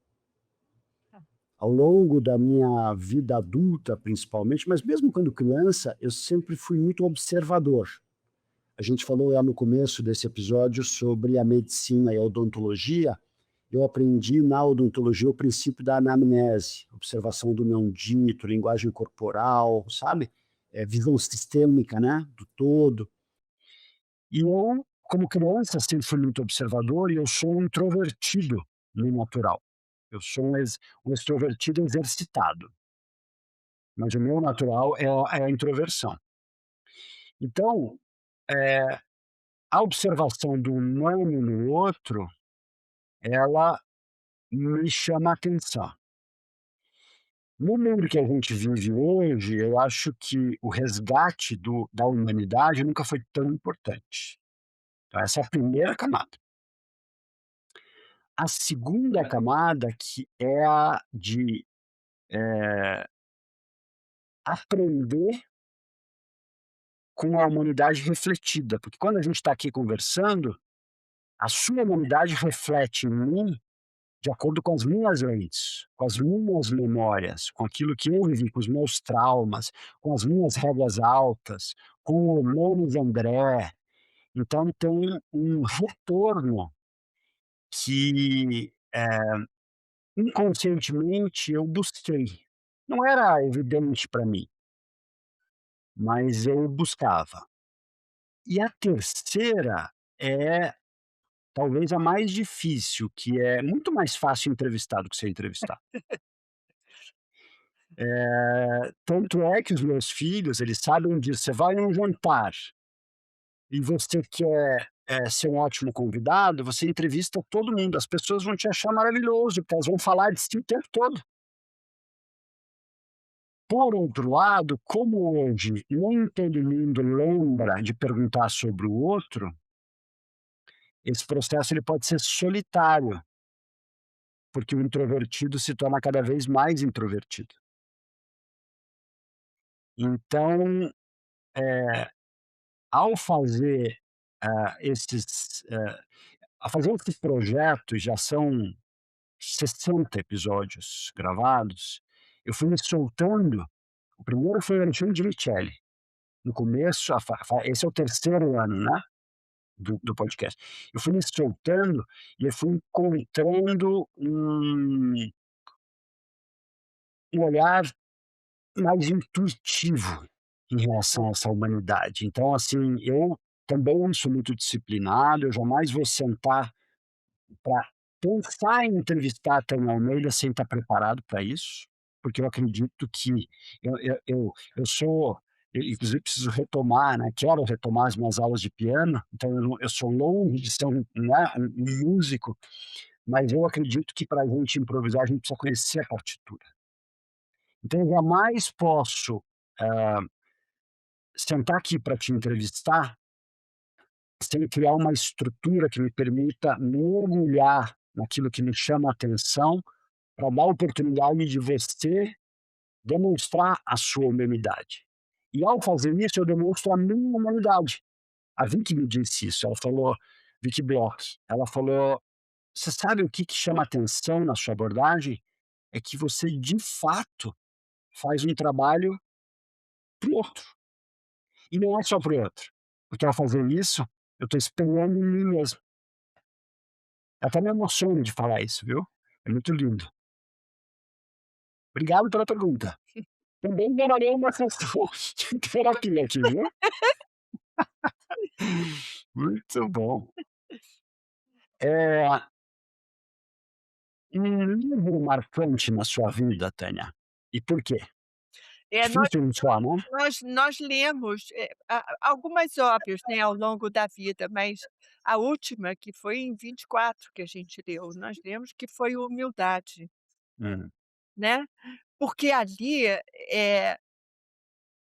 Tá. Ao longo da minha vida adulta, principalmente, mas mesmo quando criança, eu sempre fui muito observador. A gente falou lá no começo desse episódio sobre a medicina e a odontologia. Eu aprendi na odontologia o princípio da anamnese, observação do neondito, linguagem corporal, sabe? Visão sistêmica, né? Do todo. E eu, como criança, sempre fui muito observador e eu sou um introvertido no natural. Eu sou um extrovertido exercitado, mas o meu natural é a introversão. Então, a observação do humano no outro ela me chama a atenção. No mundo que a gente vive hoje, eu acho que o resgate da humanidade nunca foi tão importante. Então essa é a primeira camada. A segunda camada, que é a de, eh, aprender com a humanidade refletida, porque quando a gente está aqui conversando, a sua humanidade reflete em mim de acordo com as minhas lentes, com as minhas memórias, com aquilo que eu vivi, com os meus traumas, com as minhas rédeas altas, com o menos André. Então tem um retorno que, inconscientemente eu busquei. Não era evidente para mim, mas eu buscava. E a terceira é talvez a mais difícil, que é muito mais fácil entrevistar do que ser entrevistado. Tanto é que os meus filhos, eles sabem disso. Você vai num jantar e você quer, ser um ótimo convidado, você entrevista todo mundo, as pessoas vão te achar maravilhoso, porque elas vão falar de si o tempo todo. Por outro lado, como hoje nem todo mundo lembra de perguntar sobre o outro, esse processo ele pode ser solitário, porque o introvertido se torna cada vez mais introvertido. Então, eh, ao fazer, esses, a fazer esse projeto, já são 60 episódios gravados, eu fui me soltando. O primeiro foi o Alexandre de Michele. No começo, a fa fa esse é o terceiro ano, né, do podcast. Eu fui me soltando e eu fui encontrando um olhar mais intuitivo em relação a essa humanidade. Então, assim, eu também sou muito disciplinado, eu jamais vou sentar para pensar em entrevistar Tânia Almeida sem estar preparado para isso, porque eu acredito que eu sou, inclusive preciso retomar, né, quero retomar as minhas aulas de piano, então eu sou longe de ser né, um músico, mas eu acredito que para a gente improvisar, a gente precisa conhecer a partitura. Então eu jamais posso, hã, sentar aqui para te entrevistar sem criar uma estrutura que me permita mergulhar naquilo que me chama a atenção, para dar a oportunidade de você demonstrar a sua humanidade. E ao fazer isso, eu demonstro a minha humanidade. A Vicky me disse isso, ela falou, Vicky Bloch, ela falou: "Você sabe o que que chama atenção na sua abordagem? É que você, de fato, faz um trabalho para o outro. E não é só para o outro, porque ao fazer isso, eu estou espelhando em mim mesmo". Até me emociono de falar isso, viu. É muito lindo. Obrigado pela pergunta. Também darei uma sessão de terapia aqui, viu. Muito bom. Eh, um livro marcante na sua vida, Tânia, e por quê? É, nós Difícil não só, né? nós lemos, algumas obras, né, ao longo da vida, mas a última, que foi em 24 que a gente leu, nós lemos, que foi o Humildade, Hum, né, porque ali,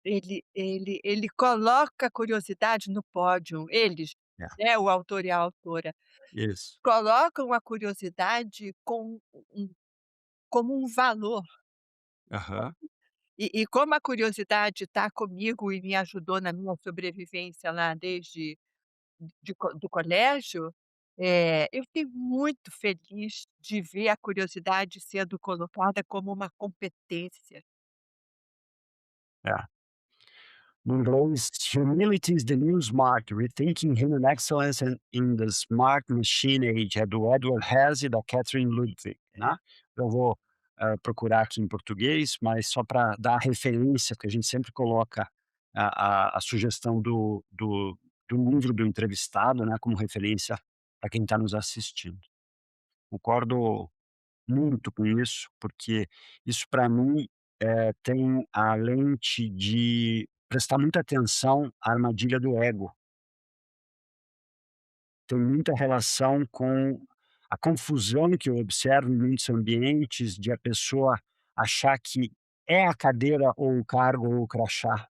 ele coloca a curiosidade no pódio, eles, é, né, o autor e a autora, isso. colocam a curiosidade como um valor. Aham, E como a curiosidade está comigo e me ajudou na minha sobrevivência lá desde do colégio, eu fiquei muito feliz de ver a curiosidade sendo colocada como uma competência. é. No inglês, "Humility is the new smart, rethinking human excellence in the smart machine age", é do Edward Hesse e da Catherine Ludwig, né. Eu vou, procurar aqui em português, mas só para dar a referência, porque a gente sempre coloca a sugestão do livro do entrevistado, né, como referência para quem está nos assistindo. Concordo muito com isso, porque isso para mim, tem a lente de prestar muita atenção à armadilha do ego. Tem muita relação com a confusão que eu observo em muitos ambientes de a pessoa achar que é a cadeira ou o cargo ou o crachá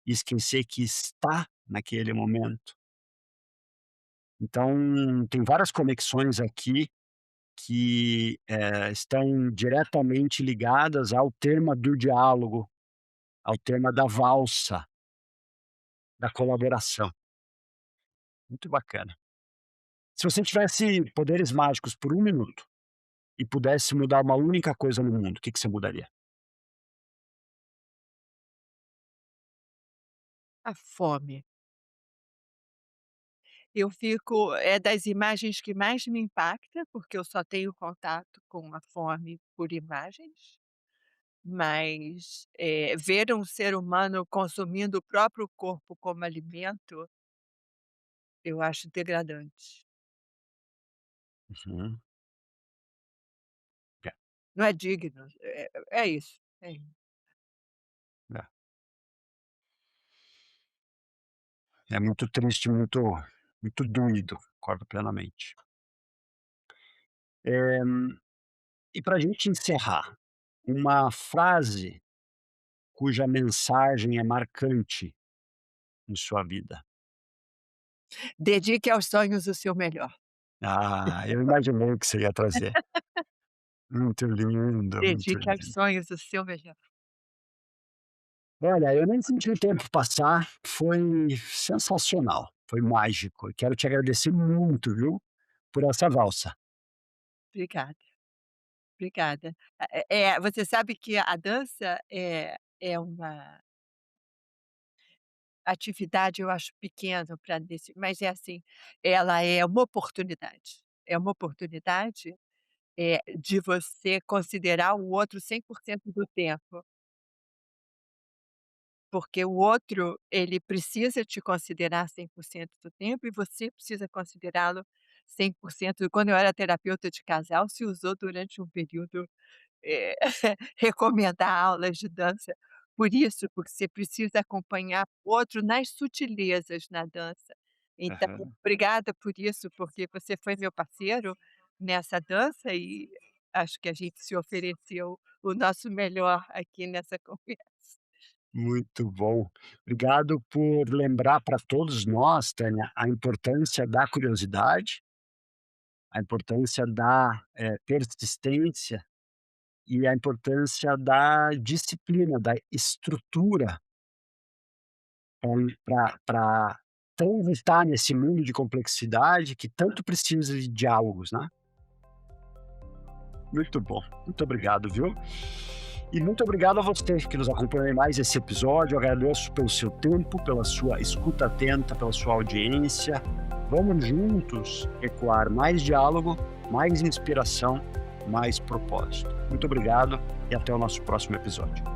e esquecer que está naquele momento. Então, tem várias conexões aqui que, estão diretamente ligadas ao tema do diálogo, ao tema da valsa, da colaboração. Muito bacana. Se você tivesse poderes mágicos por 1 minuto e pudesse mudar uma única coisa no mundo, o que que você mudaria? A fome. Eu fico é das imagens que mais me impacta, porque eu só tenho contato com a fome por imagens, mas, ver um ser humano consumindo o próprio corpo como alimento, eu acho degradante. Uhum. É, Não é digno, é isso, é isso. é. É muito triste, muito doído, concordo plenamente. Eh, e para a gente encerrar, uma frase cuja mensagem é marcante em sua vida. Dedique aos sonhos o seu melhor. Ah, eu imaginei que você ia trazer. Muito lindo, muito Dedique aos lindo. sonhos o seu melhor. Olha, eu nem senti o tempo passar, foi sensacional, foi mágico. Eu quero te agradecer muito, viu, por essa valsa. Obrigada, obrigada. Você sabe que a dança é uma atividade, eu acho pequena para desse mas é assim, ela é uma oportunidade. É uma oportunidade, de você considerar o outro 100% do tempo, porque o outro, ele precisa te considerar 100% do tempo e você precisa considerá-lo 100%. Quando eu era terapeuta de casal, se usou durante um período eh, recomendar aulas de dança. Por isso, porque você precisa acompanhar o outro nas sutilezas na dança. Então, Aham. obrigada por isso, porque você foi meu parceiro nessa dança e acho que a gente se ofereceu o nosso melhor aqui nessa conversa. Muito bom. Obrigado por lembrar para todos nós, Tânia, a importância da curiosidade, a importância da, persistência e a importância da disciplina, da estrutura para transitar nesse mundo de complexidade que tanto precisa de diálogos, né. Muito bom, muito obrigado, viu. E muito obrigado a você que nos acompanhou em mais esse episódio. Eu agradeço pelo seu tempo, pela sua escuta atenta, pela sua audiência. Vamos juntos ecoar mais diálogo, mais inspiração, mais propósito. Muito obrigado e até o nosso próximo episódio.